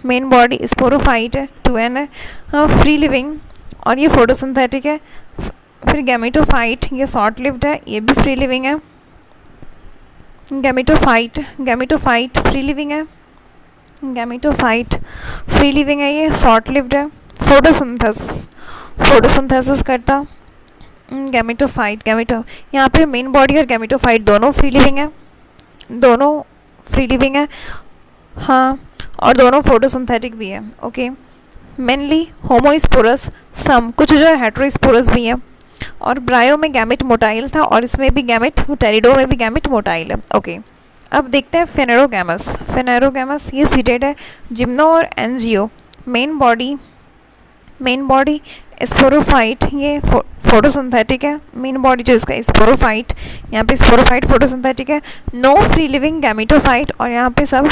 मेन बॉडी स्पोरोफाइट है, 2n है, फ्री लिविंग, और ये फोटोसिंथेटिक है। फिर गैमेटोफाइट, ये शॉर्ट लिव्ड है, ये भी फ्री लिविंग है। गैमेटोफाइट, गैमेटोफाइट फ्री लिविंग है, गैमेटोफाइट फ्री लिविंग है, ये शॉर्ट लिव्ड है। फोटोसिंथेसिस, फोटोसिंथेसिस करता गैमेटोफाइट, गैमेटो यहाँ पे मेन बॉडी और गैमेटोफाइट दोनों फ्री लिविंग है, दोनों फ्री लिविंग है, हाँ, और दोनों फोटोसिंथेटिक भी है, ओके। मेनली होमोस्पोरस, सम कुछ जो है हेटेरोस्पोरस भी है, और ब्रायो में गैमेट मोटाइल था, और इसमें भी गैमेट, टेरिडो में भी गैमेट मोटाइल है, ओके। अब देखते हैं फेनेरोगैमस, फेनेरोगैमस ये सीटेड है, जिम्नो और एनजियो, मेन बॉडी स्पोरोफाइट, ये फोटोसिंथेटिक है, मेन बॉडी जो इसका स्पोरोफाइट, यहाँ पे स्पोरोफाइट फोटोसिंथेटिक है। नो फ्री लिविंग गैमेटोफाइट, और यहाँ पे सब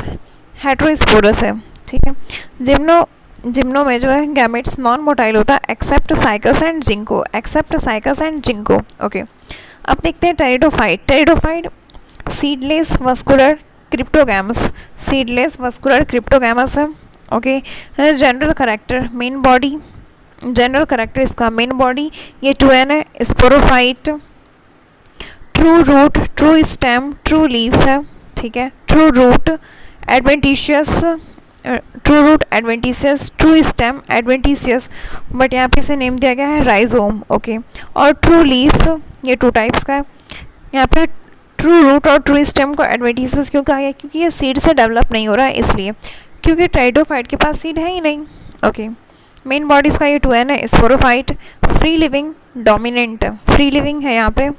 हेटेरोस्पोरस है, ठीक है। जिम्नो में जो है गैमेट्स नॉन मोटाइल होता है, except Cycas and Ginkgo, except Cycas and Ginkgo, okay. अब देखते हैं pteridophyte, pteridophyte seedless vascular cryptogams, seedless vascular cryptogams है, okay. General character, main body, general character इसका मेन बॉडी ये 2n है, sporophyte, true root, true stem, true leaf है, ठीक है। True root adventitious, true root adventitious, true stem adventitious, but यहाँ पे इसे नेम दिया गया है राइजोम, ओके। और ट्रू लीफ ये 2 टाइप्स का है, यहाँ पे ट्रू रूट और ट्रू स्टेम को एडवेंटिशियस क्यों कहा गया, क्योंकि ये सीड से डेवलप नहीं हो रहा है इसलिए, क्योंकि टेरिडोफाइट के पास सीड है ही नहीं, ओके। मेन बॉडीज़ का ये 2n है, sporophyte free living dominant, free living है यहाँ पे,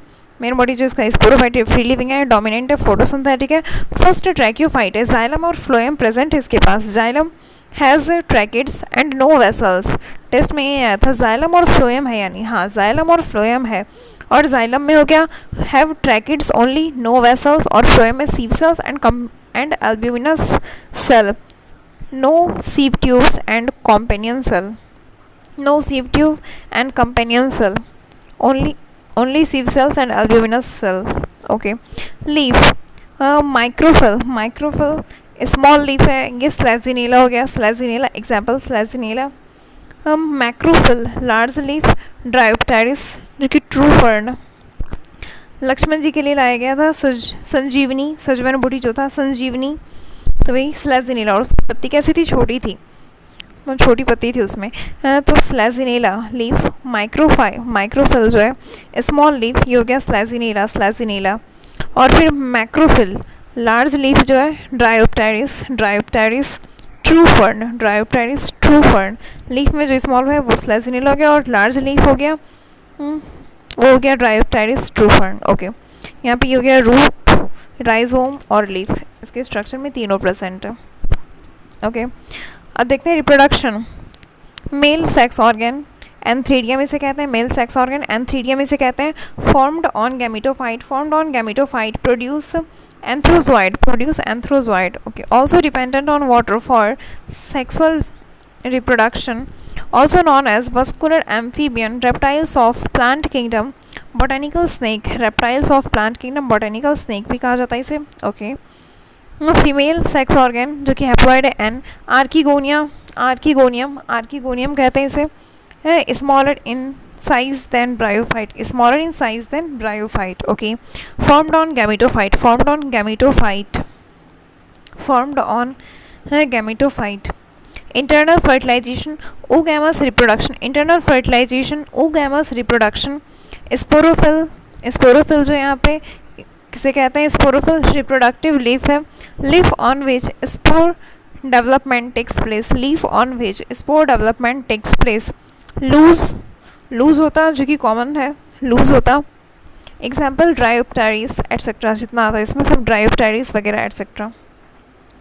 मेन बॉडी जो इसका स्पोरोफाइट है फ्री लिविंग है, डोमिनेंट है, फोटोसिंथेटिक है। फर्स्ट ट्रैक्योफाइट है, जाइलम और फ्लोएम प्रेजेंट इसके पास, xylem has tracheids and no vessels, test में ये आया था जाइलम और फ्लोएम है, यानी हाँ जाइलम और फ्लोएम है, और जाइलम में हो गया have tracheids only, no vessels, और फ्लोएम में sieve cells and albuminous cell, no sieve tubes and companion cell, no sieve tube and companion cell, only sieve cells and albuminous cell, okay. Leaf, microphyll small leaf है, ये Selaginella हो गया, Selaginella example Selaginella. Macrophyll large leaf Dryopteris जो कि true fern, Lakshman जी के लिए लाया गया था संजीवनी, सजवन बूटी जो था संजीवनी, तो वही स्लैजिनेला, और उसकी पत्ती कैसी थी, छोटी थी, छोटी पत्ती थी उसमें, तो स्लैजिनेला लीफ। माइक्रोफिल जो है स्मॉल लीफ, ये हो गया स्लैजिनेला। और फिर मैक्रोफिल लार्ज लीफ जो है ड्रायोप्टेरिस ट्रू फर्न, लीफ में जो स्मॉल है वो स्लैजिनेला हो गया, और लार्ज लीफ हो गया वो हो गया ड्रायोप्टेरिस ट्रू फर्न, ओके। यहाँ पे ये हो गया रूट, राइजोम और लीफ, इसके स्ट्रक्चर में तीनों प्रेजेंट है, ओके। अब देखते हैं reproduction, mail sex organ antheridium इसे कहते हैं, मेल सेक्स ऑर्गन एंथ्रीडियम इसे कहते हैं। Formed on gametophyte produce antherozoid, okay. Also dependent on water for sexual reproduction, also known as vascular amphibian, reptiles of plant kingdom, botanical snake, reptiles of plant kingdom, botanical snake भी कहा जाता है इसे, okay. Female sex organ जो कि haploid है N, archegonium कहते हैं इसे, smaller in size than bryophyte, okay. Formed on gametophyte, internal fertilisation oogamous reproduction, sporophyll जो यहाँ पे किसे कहते हैं, स्पोरोफिल रिप्रोडक्टिव लीफ है, leaf on which spore development takes place, loose होता जो कि कॉमन है, लूज होता, एग्जाम्पल ड्रायोप्टेरिस एटसेट्रा, जितना आता है इसमें सब ड्रायोप्टेरिस वगैरह एटसेट्रा,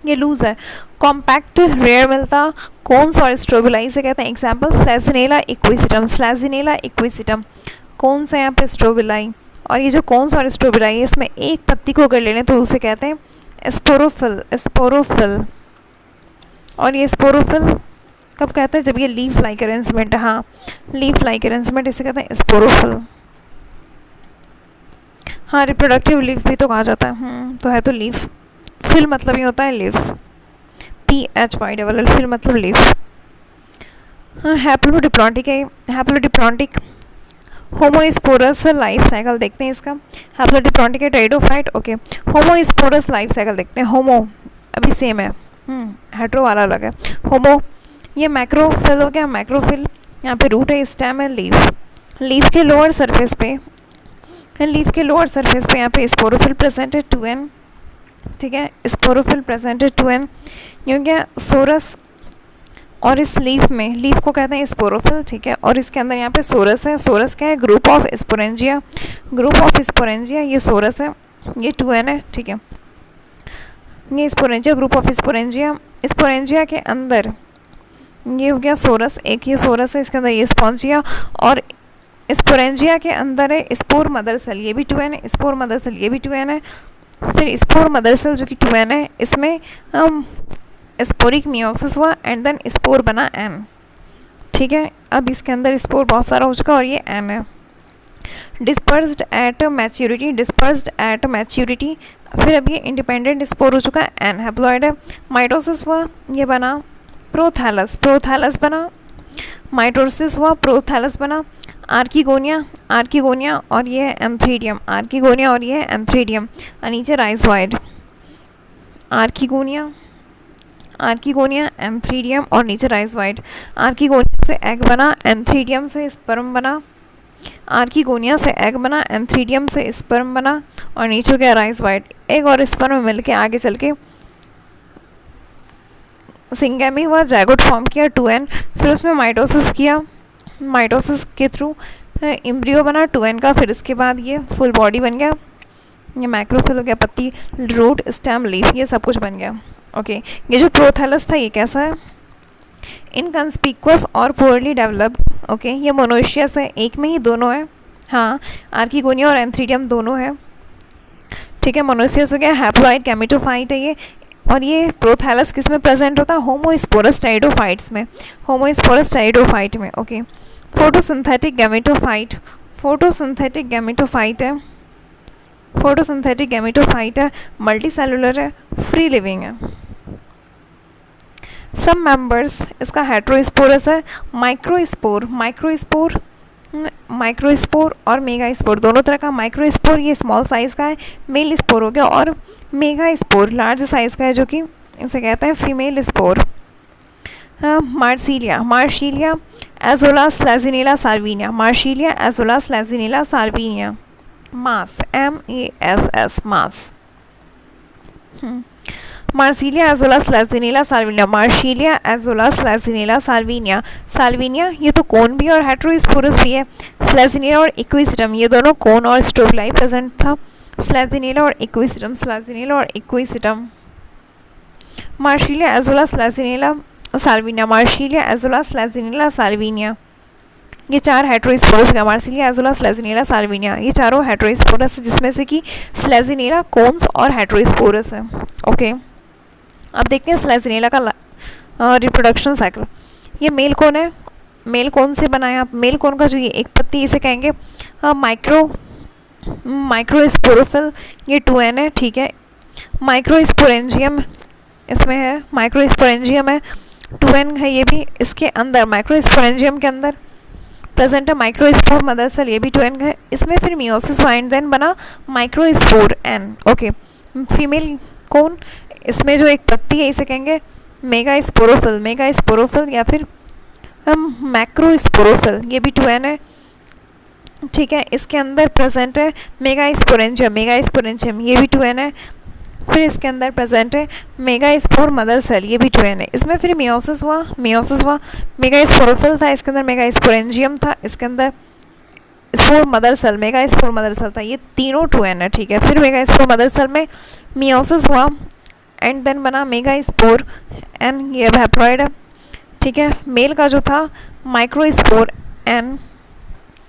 ये लूज है। कॉम्पैक्ट रेयर मिलता कौन सा और स्ट्रोबिलाई से कहते हैं। एग्जाम्पल स्लैजिनेला इक्विसिटम, स्लैजिनेला इक्विसिटम कौन सा यहाँ पे स्ट्रोबिलाई। और ये जो कौन सा और स्ट्रोबिलाई है इसमें एक पत्ती को अगर ले लें तो उसे कहते हैं स्पोरोफिल, स्पोरोफिल। और ये स्पोरोफिल कब कहते हैं, जब ये लीफ लाइक अरेंजमेंट, हाँ लीफ लाइक अरेंजमेंट इसे कहते हैं स्पोरोफिल। हाँ रिप्रोडक्टिव लीफ भी तो कहा जाता है, तो है तो लीफ। फिल मतलब ये होता है लीफ, PHYLL, फिल मतलब लीफ। हाँ हैप्लोडिप्लॉन्टिक है, हैप्लोडिप्लॉन्टिक होमोस्पोरस लाइफ साइकिल देखते हैं इसका। हैप्लोडिप्लॉन्टिक है pteridophyte, okay. Homosporous life cycle देखते हैं। होमो अभी सेम है, हेट्रो वाला अलग है। होमो ये मैक्रोफिल हो गया, मैक्रोफिल यहाँ पे रूट है, स्टेम है, लीफ। लीफ के लोअर सरफेस पे, लीफ के लोअर सरफेस पे यहाँ पे स्पोरोफिल प्रेजेंट है 2n, ठीक है। स्पोरोफिल प्रेजेंट है 2n, ये हो गया सोरस। और इस लीफ में, लीफ को कहते हैं स्पोरोफिल, ठीक है। और इसके अंदर यहाँ पे सोरस है। सोरस क्या है, group of sporangia, group of sporangia, ये सोरस है, ये 2n है, ठीक है। ये sporangia, group of sporangia. Sporangia के अंदर ये हो गया सोरस, एक ये सोरस है, इसके अंदर ये स्पॉन्जिया। और स्पोरेंजिया के अंदर है स्पोर मदर सेल, ये भी 2n है। स्पोर मदर सेल ये भी 2n है। फिर स्पोर मदर सेल जो कि 2n है, इसमें स्पोरिक मियोसिस हुआ एंड देन स्पोर बना n, ठीक है। अब इसके अंदर स्पोर बहुत सारा हो चुका और ये n है। Dispersed at maturity, dispersed at maturity. फिर अब ये इंडिपेंडेंट स्पोर हो चुका है, n हैप्लॉइड है। माइटोसिस हुआ, ये बना प्रोथैलस, प्रोथैलस बना। माइटोसिस हुआ, प्रोथैलस बना। आर्किगोनिया, आर्किगोनिया और ये है एंथ्रीडियम, आर्किगोनिया और ये है एंथ्रीडियम। और नीचे राइजवाइड, आर्किगोनिया, आर्किगोनिया, एंथ्रीडियम और नीचे राइजवाइड। आर्किगोनिया से एग बना, एंथ्रीडियम से स्पर्म बना। आर्किगोनिया से एग बना, एंथ्रीडियम से स्पर्म बना और नीचे हो गया राइजवाइड। एग और स्पर्म मिल के आगे चल के सिंगेमी हुआ, जायगोट फॉर्म किया 2n। फिर उसमें माइटोसिस किया, माइटोसिस के थ्रू एम्ब्रियो बना 2n का। फिर इसके बाद ये फुल बॉडी बन गया, ये मैक्रोफिल हो गया, पत्ती, रूट, स्टेम, लीफ, ये सब कुछ बन गया, ओके। ये जो प्रोथैलस था ये कैसा है, इनकंस्पिक्वस और पोअरली डेवलप्ड, ओके। ये मोनोशियस है, एक में ही दोनों है, हाँ आर्किगोनिया और एंथ्रीडियम दोनों है, ठीक है। मोनोशियस हो गया, हैप्लॉइड गैमेटोफाइट है ये। और ये प्रोथैलस किस में प्रेजेंट होता है, होमोस्पोरस टेरिडोफाइट्स में, होमोस्पोरस टेरिडोफाइट में, okay. Photosynthetic gametophyte, photosynthetic gametophyte है, फोटोसिंथेटिक गैमेटोफाइट है, मल्टी सेलुलर है, फ्री लिविंग है। सब मेंबर्स इसका हेट्रोस्पोरस है, माइक्रोस्पोर, माइक्रोस्पोर, माइक्रोस्पोर और मेगा स्पोर, दोनों तरह का। माइक्रोस्पोर ये स्मॉल साइज़ का है, मेल स्पोर हो गया। और मेगा स्पोर लार्ज साइज़ का है जो कि इसे कहते हैं female spore. Marsilea, Marsilea Azolla Selaginella Salvinia, Marsilea Azolla Selaginella Salvinia. Mass, MASS, mass. Marsilea Azolla Selaginella Salvinia, Marsilea Azolla Selaginella Salvinia. Salvinia ये तो कोन भी और हेट्रोस्पोरस भी है। स्लैजिनेला और इक्विसिटम ये दोनों कोन और स्ट्रोबिलाई प्रेजेंट था। स्लैजिनेला और इक्विसिटम, स्लैजिनेला और Equisetum. Marsilea Azolla Selaginella Salvinia, Marsilea Azolla Selaginella Salvinia. ये चार हेट्रोस्पोरस का, मार्सिलिया एजोला स्लैजिनेला साल्विनिया, ये चारों हेट्रोस्पोरस है, जिसमें से कि स्लैजिनेला कोन्स और हेट्रोस्पोरस है, ओके। अब देखते हैं स्लैजिनेला का रिप्रोडक्शन साइकिल। ये मेल कोन है, मेल कोन से बनाया। मेल कोन का जो ये एक पत्ती इसे कहेंगे माइक्रोस्पोरोफिल, ये 2n है, ठीक है। माइक्रोस्पोरेंजियम इसमें है, माइक्रोस्पोरेंजियम है, 2n है ये भी। इसके अंदर माइक्रोस्पोरेंजियम के अंदर प्रेजेंट है माइक्रोस्पोर मदर सेल, ये भी 2n है। इसमें फिर मियोसिस हुआ एंड देन बना microspore n, okay. Female cone, इसमें जो एक पत्ती है इसे कहेंगे मेगा स्पोरोफिल, मेगा स्पोरोफिल या फिर मैक्रोस्पोरोफिल, ये भी 2n है, ठीक है। इसके अंदर प्रेजेंट है मेगा स्पोरेंजियम, मेगा स्पोरेंजियम ये भी 2n है। फिर इसके अंदर प्रेजेंट है मेगा स्पोर मदर सेल, ये भी 2n है। इसमें फिर मियोसिस हुआ, मियोसिस हुआ, मेगा स्पोरोफिल था, इसके अंदर मेगा स्पोरेंजियम था, इसके अंदर spore mother cell, mega spore mother cell था, ये तीनों 2n है, ठीक है। फिर मेगा स्पोर मदर सेल में मियोसिस हुआ एंड देन बना मेगा स्पोर एन, ये अब हैप्लॉइड है, ठीक है। मेल का जो था माइक्रो स्पोर एन,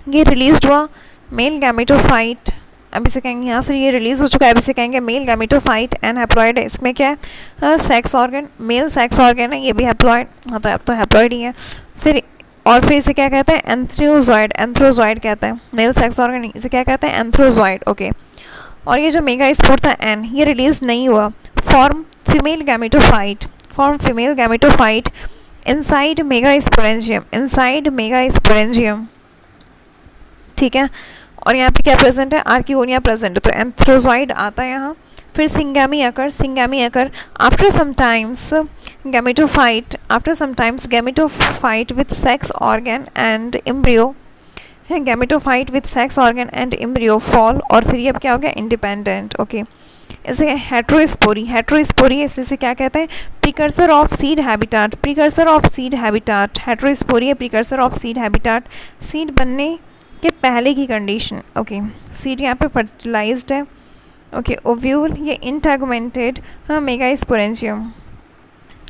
ये रिलीज हुआ। मेल गैमेटोफाइट, अब इसे कहेंगे, यहाँ से ये रिलीज हो चुका है, अब इसे कहेंगे मेल गैमेटोफाइट एंड हैप्लॉइड है। इसमें क्या है, sex organ, male sex organ है, ये भी हैप्लॉइड, हाँ तो अब तो हैप्लॉइड ही है। फिर और फिर इसे क्या कहते हैं, एंथ्रोजॉइड, एंथ्रोजॉइड कहते हैं। मेल सेक्स ऑर्गन इसे क्या कहते हैं, एंथ्रोजॉइड, ओके। और ये जो मेगा स्पोर था एन, ये रिलीज नहीं हुआ। Form female gametophyte, form female gametophyte inside mega sporangium, inside mega sporangium, ठीक है। और यहाँ पे क्या प्रेजेंट है, आर्किगोनिया प्रेजेंट है, तो एंथ्रोजॉइड आता है यहाँ। फिर syngamy occur, syngamy occur after sometimes gametophyte, after sometimes gametophyte with sex organ and embryo, gametophyte with sex organ and embryo fall, और फिर ये अब क्या हो गया, इंडिपेंडेंट, ओके। इसे हेट्रोस्पोरी, हेट्रोस्पोरी इसे क्या कहते हैं, precursor of seed habitat, precursor of seed habitat, heterospory है precursor of seed habitat, seed बनने के पहले की कंडीशन, ओके। सीड यहाँ पे फर्टिलाइज्ड है, ओके। ओव्यूल, ये इंटैगुमेंटेड, हाँ मेगा स्पोरेंजियम,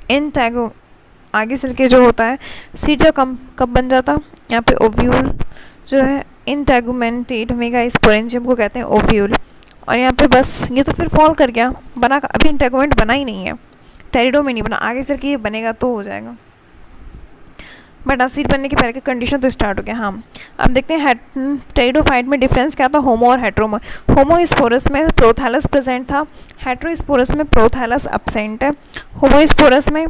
इंटैगो आगे चल के जो होता है, सीड जो कब बन जाता, यहाँ पे ओव्यूल जो है इंटैगुमेंटेड मेगा स्पोरेंजियम को कहते हैं ओव्यूल। और यहाँ पे बस ये तो फिर फॉल कर गया, बना, अभी इंटैगुमेंट बना ही नहीं है, टेरिडो में नहीं बना, आगे चल के ये बनेगा तो हो जाएगा, बट सीड बनने के पहले की कंडीशन तो स्टार्ट हो गया। हाँ, अब देखते हैं टेरिडोफाइट में डिफरेंस क्या था, होमो और हेट्रोमो। होमोस्पोरस में प्रोथैलस प्रेजेंट था, हेट्रोस्पोरस में प्रोथैलस एब्सेंट है। होमोस्पोरस में,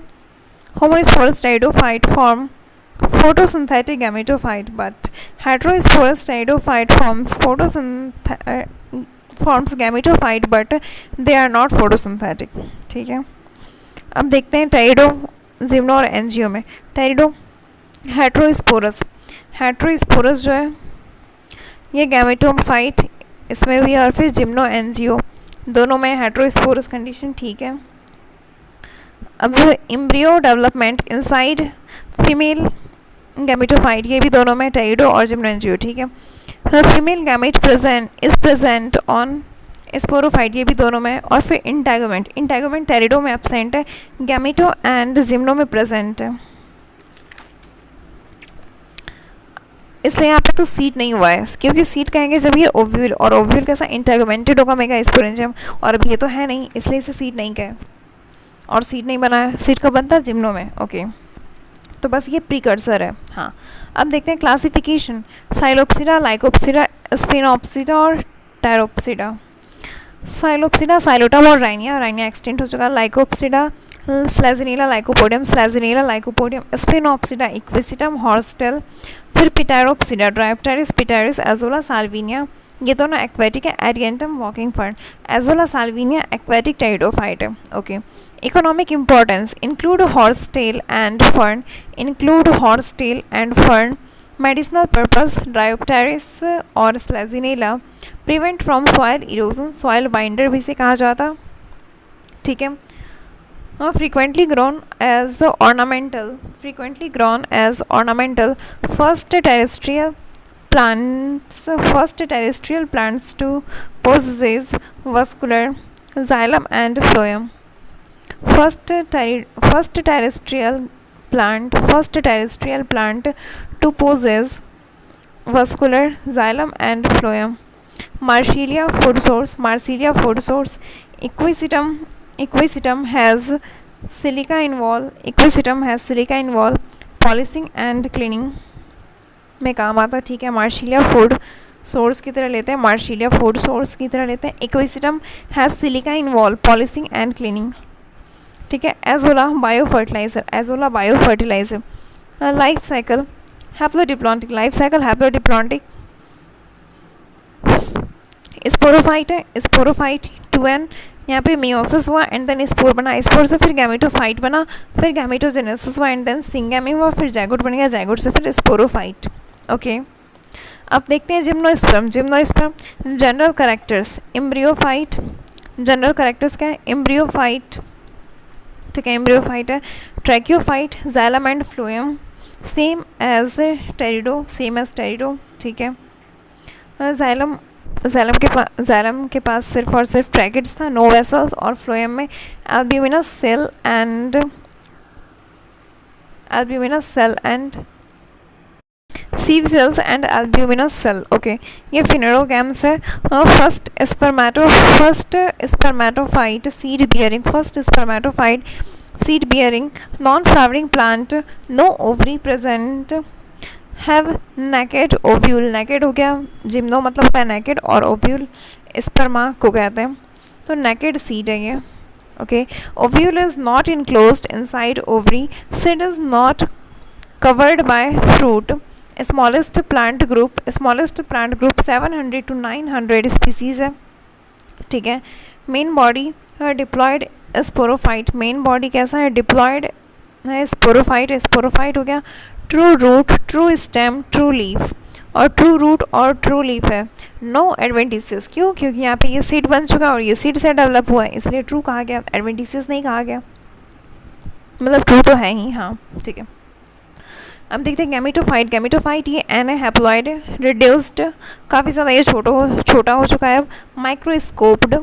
homosporous pteridophyte form photosynthetic gametophyte, but heterosporous pteridophyte forms gametophyte but they are not photosynthetic, ठीक है। अब देखते हैं टेरिडो, जिम्नो और एनजियो में। टेरिडो हेट्रोस्पोरस, हेट्रोस्पोरस जो है ये गैमेटोफाइट इसमें भी है, और फिर जिम्नो एनजियो दोनों में हेट्रोस्पोरस कंडीशन, ठीक है। अब embryo development inside female gametophyte, ये भी दोनों में टेरिडो और जिम्नो एनजियो, ठीक है। Female gamete present on sporophyte, ये भी दोनों में, और फिर इंटैगुमेंट, इंटैगुमेंट टेरिडो में एब्सेंट है, गैमेटो एंड जिम्नो में प्रेजेंट है, इसलिए यहाँ पे तो सीड नहीं हुआ है, क्योंकि सीड कहेंगे जब ये ओव्यूल, और ओव्यूल कैसा इंटैगुमेंटेड होगा मेगा स्पोरेंजियम, और अब ये तो है नहीं, इसलिए इसे सीड नहीं कहे, और सीड नहीं बना है, सीड कब बनता है, जिम्नो में, ओके। तो बस ये प्रीकर्सर है। हाँ, अब देखते हैं क्लासिफिकेशन, साइलोप्सिडा, लाइकोप्सिडा, स्फेनोप्सिडा और टेरोप्सिडा। साइलोप्सिडा, साइलोटम और राइनिया, राइनिया एक्सटेंट हो चुका। Lycopsida, Selaginella Lycopodium, Selaginella Lycopodium. Sphenopsida, Equisetum, horsetail. फिर Pteropsida, Dryopteris, Pteris, Azolla, Salvinia, ये दोनों एक्वेटिक है। Adiantum, walking fern. Azolla Salvinia aquatic pteridophyte है, okay. Economic importance, include horsetail and fern, include horsetail and fern. Medicinal purpose, Dryopteris और Selaginella. Prevent from soil erosion, soil binder भी से कहा जाता, ठीक है। frequently grown as ornamental, frequently grown as ornamental. First terrestrial plants to possess vascular xylem and phloem. First terrestrial plant to possess vascular xylem and phloem. Marsilia food source. Equisetum has silica involved. Polishing and cleaning में काम आता, ठीक है। मार्शिलिया food source की तरह लेते हैं, equisetum has silica involve, polishing and cleaning, ठीक है। Azolla bio fertiliser. Life cycle haplodiplontic. Sporophyte है, स्पोरोफाइट 2n, यहाँ पे मियोसिस हुआ एंड देन स्पोर बना, स्पोर से फिर गैमेटोफाइट बना, फिर गैमेटोजेनेसिस हुआ एंड देन सिंगैमी हुआ, फिर जाइगोट बन गया, जाइगोट से फिर स्पोरोफाइट, ओके। अब देखते हैं gymnosperm. General characters, embryophyte, general characters क्या है, एम्ब्रियोफाइट, ठीक है, एम्ब्रियोफाइट है। Tracheophyte, xylem and phloem, same as pterido, ठीक है। जाइलम xylem के पास सिर्फ और सिर्फ ट्रैकेट्स था, नो वेसल्स, और फ्लोएम में albuminous cell and sieve cells and albuminous cell. Okay, ये फिनेरोगैम्स है। First spermatophyte seed bearing non flowering plant, no ovary present, have naked ovule. Naked हो गया, जिम्नो मतलब होता है नेकेड, और ओव्यूल स्पर्मा को कहते हैं। तो नेकेड सीड है ये। Okay, ovule is not enclosed inside ovary, seed is not covered by fruit. Smallest plant group 700 to 900 species है। ठीक है, main body diploid sporophyte, main body कैसा है, डिप्लॉयड है, स्पोरोफाइट हो गया। True root, true stem, true leaf, और true root और ट्रू लीफ है। नो एडवेंटिसियस, क्यों? क्योंकि यहाँ पे ये सीड बन चुका है और ये सीड से डेवलप हुआ है, इसलिए ट्रू कहा गया, एडवेंटिसियस नहीं कहा गया, मतलब ट्रू तो है ही। हाँ ठीक है, अब देखते हैं गैमेटोफाइट ये एन है, हैप्लॉइड, रिड्यूस्ड, काफ़ी ज़्यादा ये छोटा हो चुका है अब, microscopic.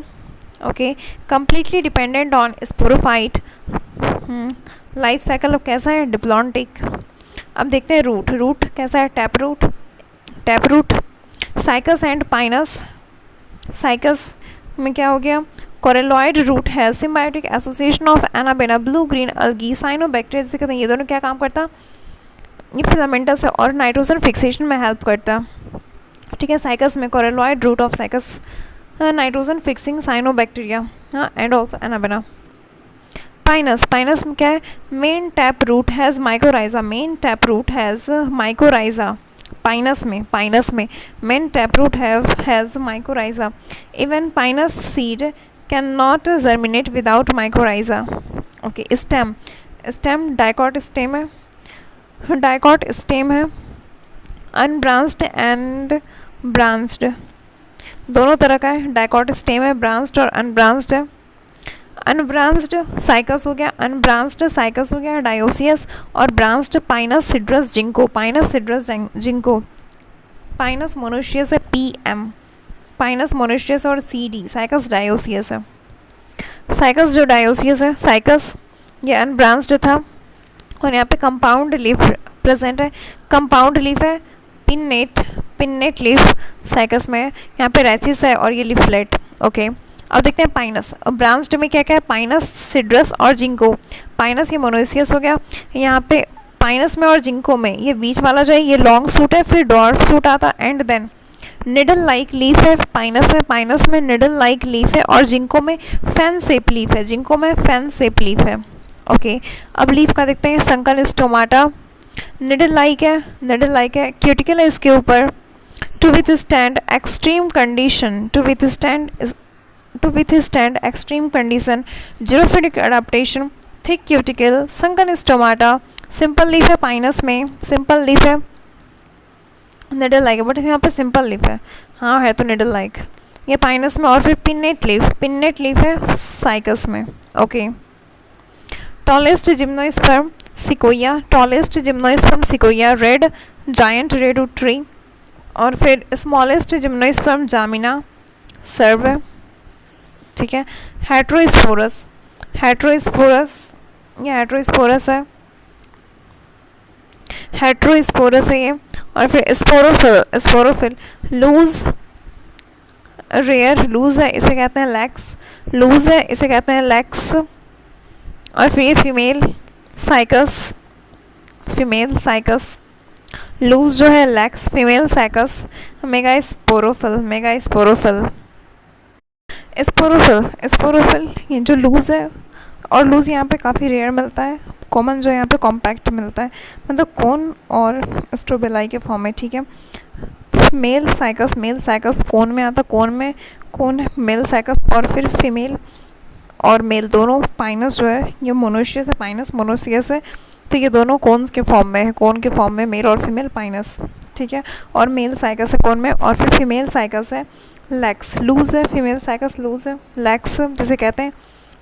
Okay, completely dependent on sporophyte, life cycle अब कैसा है, डिप्लॉन्टिक। अब देखते हैं रूट कैसा है, tap root. Cycas and pinus, cycas में क्या हो गया, कोरेलॉइड रूट है, symbiotic association of anabaena, blue green algae, cyanobacteria जिसे कहते हैं, ये दोनों क्या काम करता, ये फिलामेंटस है और नाइट्रोजन फिक्सेशन में हेल्प करता। ठीक है, साइकस में coralloid root of Cycas, nitrogen fixing cyanobacteria, हाँ, एंड ऑल्सो एनाबेना। पाइनस में क्या है, main tap root has mycorrhiza, Pinus में main tap root has mycorrhiza, even Pinus seed can not germinate without mycorrhiza. Okay, stem dicot stem है, unbranched and branched, दोनों तरह का है, डाइकॉट स्टेम है, ब्रांच्ड और अनब्रांच्ड है। अनब्रांच्ड साइकस हो गया, डायोसियस, और branched Pinus Cedrus Ginkgo, Pinus monoecious है, PM, पाइनस मोनोशियस और CD, साइकस डायोसियस है। साइकस जो डायोसियस है, साइकस ये अनब्रांच्ड था, और यहाँ पे कंपाउंड लीफ प्रेजेंट है, कंपाउंड लीफ है, पिन्नेट लीफ साइकस में है, यहाँ पे रैचिस है और ये लीफलेट। ओके, अब देखते हैं पाइनस, ब्रांच्ड में क्या क्या है, पाइनस, सिड्रस और जिंको। पाइनस ये मोनोसियस हो गया, यहाँ पे पाइनस में और जिंको में ये बीच वाला जो है ये लॉन्ग सूट है, फिर डॉर्फ सूट आता, and then needle like leaf है पाइनस में निडल लाइक लीफ है, और जिंको में फैन शेप लीफ है। ओके, अब लीफ का देखते हैं, संकल स्टोमाटा, निडल लाइक है, क्यूटिकल है इसके ऊपर, to withstand extreme condition, xerophilic adaptation, thick cuticle, sunken stomata, simple leaf है पाइनस में, सिंपल लीफ है, निडल लाइक है, बट यहाँ पे सिंपल लीफ है, हाँ है तो निडल लाइक ये पाइनस में, और फिर पिन्नेट लीफ है साइकस में। Okay, tallest gymnosperm sequoia, red giant redwood tree, और फिर स्मॉलेस्ट जिम्नोस्पर्म जामिना सर्व। ठीक है, हेट्रोस्पोरस है ये, और फिर स्पोरोफिल लूज है, इसे कहते हैं लैक्स, और फिर ये फीमेल साइकस, लूज जो है lakhs, female cycas, mega sporophyll ये जो लूज है, और लूज यहाँ पे काफ़ी रेयर मिलता है, कॉमन जो यहाँ पे कॉम्पैक्ट मिलता है, मतलब कोन और स्ट्रोबेलाई के फॉर्म में। ठीक है, मेल साइकस कोन में आता, कोन मेल साइकस, और फिर फीमेल और मेल दोनों। पाइनस जो है ये मोनोशियस है, पाइनस मोनोसियस है, तो ये दोनों कोन्स के फॉर्म में है, कोन के फॉर्म में मेल और फीमेल पाइनस। ठीक है, और मेल साइकस है कोन में, और फिर फीमेल साइकस है लैक्स, लूज है, फीमेल साइकस लूज है, लैक्स जिसे कहते हैं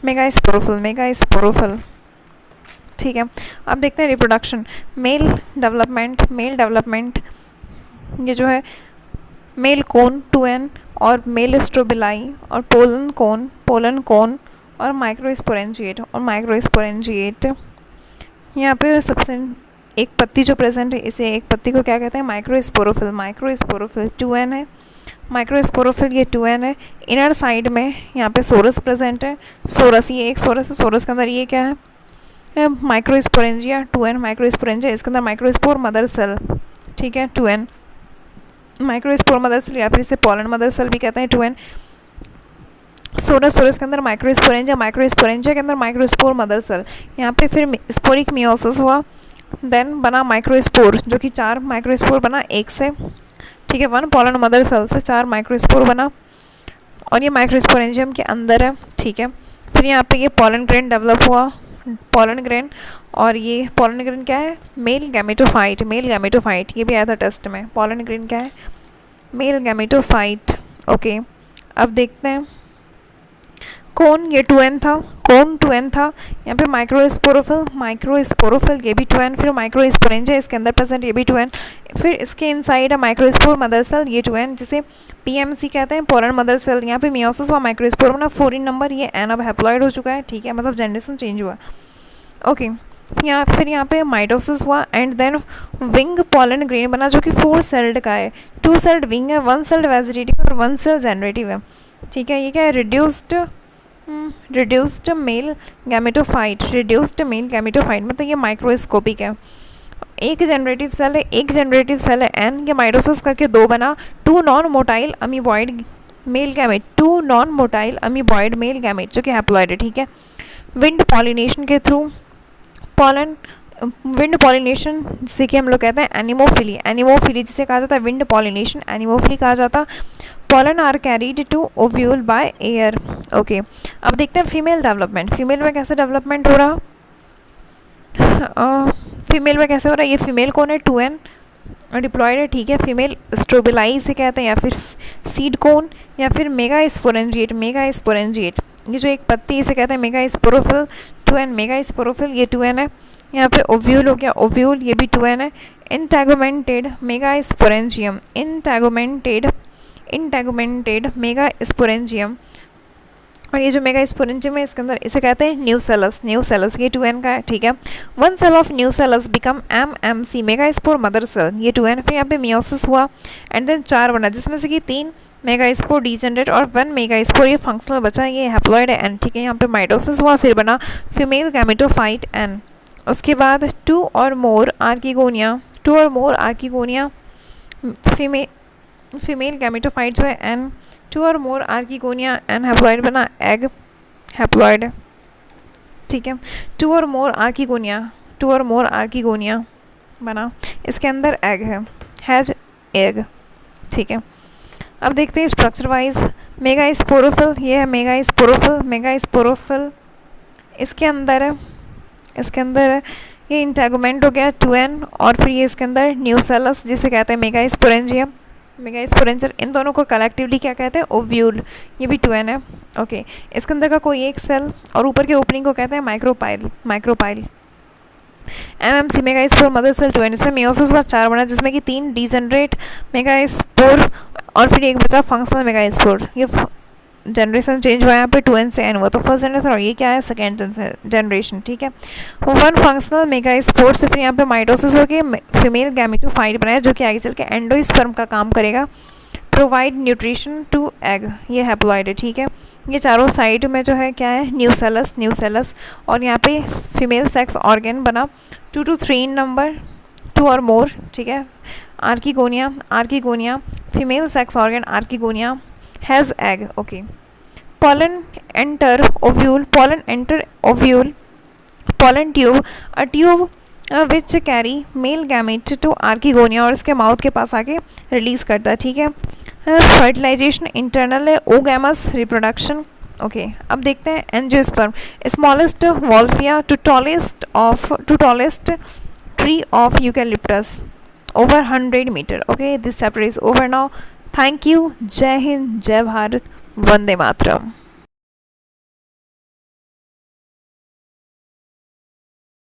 मेगा स्पोरोफिल। ठीक है, अब देखते हैं रिप्रोडक्शन, मेल डेवलपमेंट, ये जो है मेल कोन 2n और मेल स्ट्रोबिलाई और पोलन कोन और माइक्रोस्पोरेंजिएट यहाँ पे सबसे एक पत्ती जो प्रेजेंट है, इसे एक पत्ती को क्या कहते हैं, माइक्रोस्पोरोफिल 2n है, माइक्रोस्पोरोफिल ये 2n है। इनर साइड में यहाँ पे सोरस प्रेजेंट है, सोरस ये एक सोरस है, सोरस के अंदर ये क्या है, माइक्रोस्पोरेंजिया 2n माइक्रोस्पोरेंजिया, इसके अंदर माइक्रोस्पोर मदर सेल, ठीक है 2n माइक्रोस्पोर मदर सेल या फिर इसे पॉलन मदर सेल भी कहते हैं 2n। सोरस के अंदर माइक्रोस्पोरेंजिया के अंदर माइक्रोस्पोर मदर सेल। यहाँ पे फिर स्पोरिक मियोसिस हुआ, देन बना माइक्रोस्पोर जो कि 4 माइक्रोस्पोर बना एक से, ठीक है 1 पॉलन मदर सेल से 4 माइक्रोस्पोर बना और ये माइक्रोस्पोरेंजियम के अंदर है, ठीक है। फिर यहाँ पे ये पॉलन ग्रेन डेवलप हुआ, पॉलन ग्रेन, और ये पॉलन ग्रेन क्या है, मेल गैमेटोफाइट ये भी आया था टेस्ट में। पॉलन ग्रेन क्या है, मेल गैमेटोफाइट। ओके, अब देखते हैं कौन, ये 2n था, यहाँ पे माइक्रोस्पोरोफिल ये भी 2n, फिर माइक्रोस्पोरेंजिया इसके अंदर प्रेजेंट ये भी 2n, फिर इसके इनसाइड है माइक्रोस्पोर मदर सेल ये 2n जिसे PMC कहते हैं, पॉलन मदर सेल। यहाँ पे मियोसिस हुआ, माइक्रोस्पोर बना, 4 नंबर, ये n अब हैप्लॉइड हो चुका है, ठीक है, मतलब जनरेशन चेंज हुआ। ओके, फिर यहाँ पे माइटोसिस हुआ and then wing pollen grain बना जो कि 4 सेल्ड का है, 2 सेल्ड विंग है, 1 सेल्ड वेजिटेटिव और 1 सेल जनरेटिव है, ठीक है। ये क्या है, रिड्यूस्ड मेल गैमेटोफाइट मतलब ये माइक्रोस्कोपिक है। एक जनरेटिव सेल है n, ये माइटोसिस करके 2 बना, 2 non motile amoeboid male gamete जो कि हैप्लॉइड है, ठीक है। विंड पॉलिनेशन के थ्रू विंड पॉलिनेशन जिसे कि हम लोग कहते हैं एनिमोफिली जिसे कहा जाता है विंड पॉलिनेशन, एनिमोफिली कहा जाता। pollen are carried to ovule by air। Okay, अब देखते हैं फीमेल डेवलपमेंट, फीमेल में कैसे डेवलपमेंट हो रहा, ये फीमेल कौन है, 2n डिप्लॉयड है, ठीक है। फीमेल स्ट्रोबिलाई से कहते हैं या फिर सीड कोन या फिर मेगा स्पोरेंजिएट, ये जो एक पत्ती इसे कहते हैं मेगा स्पोरोफिल 2n ये 2n है। यहाँ पे ओव्यूल हो गया, ओव्यूल ये भी 2n है। इंटैगुमेंटेड मेगा स्पोरेंजियम और ये जो मेगा स्पोरेंजियम है इसके अंदर इसे कहते हैं न्यूसेलस ये 2n का है, ठीक है। 1 cell of nucellus become MMC mega spore mother cell, ये 2n। फिर यहाँ पे मियोसिस हुआ एंड देन 4 बना जिसमें से कि 3 मेगा स्पोर डीजेनरेट और 1 मेगा स्पोर ये फंक्शनल बचा, ये हैप्लॉइड है n, ठीक है। यहाँ पे माइटोसिस हुआ, फिर बना फीमेल गैमेटोफाइट n। उसके बाद 2 और मोर आर्किगोनिया फीमेल गैमेटोफाइट जो है n, 2 और मोर आर्किगोनिया n हैप्लॉइड बना एग हैप्लॉइड, ठीक है। 2 और मोर आर्किगोनिया बना, इसके अंदर एग हैज एग, ठीक है। अब देखते हैं स्ट्रक्चर वाइज मेगा स्पोरोफिल, ये है मेगा स्पोरोफिल इसके अंदर है ये इंटैगुमेंट हो गया 2n और फिर ये इसके अंदर न्यूसेलस जिसे कहते हैं मेगा स्पोरेंजियम, इन दोनों को कलेक्टिवली क्या कहते हैं, ओव्यूल, ये भी 2n है। ओके, इसके अंदर का कोई एक सेल और ऊपर के ओपनिंग को कहते हैं micropyle. MMC mega spore mother cell 2n, इसमें मियोसिस हुआ 4 बना जिसमें कि 3 डीजेनरेट मेगा स्पोर और फिर एक बचा फंक्शनल मेगा स्पोर। ये जनरेशन चेंज हुआ यहाँ पे 2n से n हुआ, तो फर्स्ट जनरेशन और ये क्या है, सेकेंड जनरेशन, ठीक है। 1 फंक्शनल मेगा स्पोर से फिर यहाँ पे माइटोसिस होकर फीमेल गैमेटोफाइट बनाया जो कि आगे चल के एंडोस्पर्म का काम करेगा। प्रोवाइड न्यूट्रिशन टू एग, ये हैप्लॉइड है, ठीक है। ये चारों साइड में जो है क्या है, न्यूसेलस और यहाँ पे फीमेल सेक्स ऑर्गन बना 2 to 3 नंबर, 2 और मोर, ठीक है। Archegonia female sex organ archegonia has egg. Okay, pollen enter ovule, pollen tube, a tube which carry male gamete to archegonia और इसके माउथ के पास आके रिलीज करता है, ठीक है। फर्टिलाइजेशन इंटरनल है, ओगैमस रिप्रोडक्शन। ओके, अब देखते हैं angiosperm, smallest wolffia to tallest tree of eucalyptus over 100 meter। Okay, this chapter is over now. Thank you. जय हिंद, जय भारत, वंदे मातरम।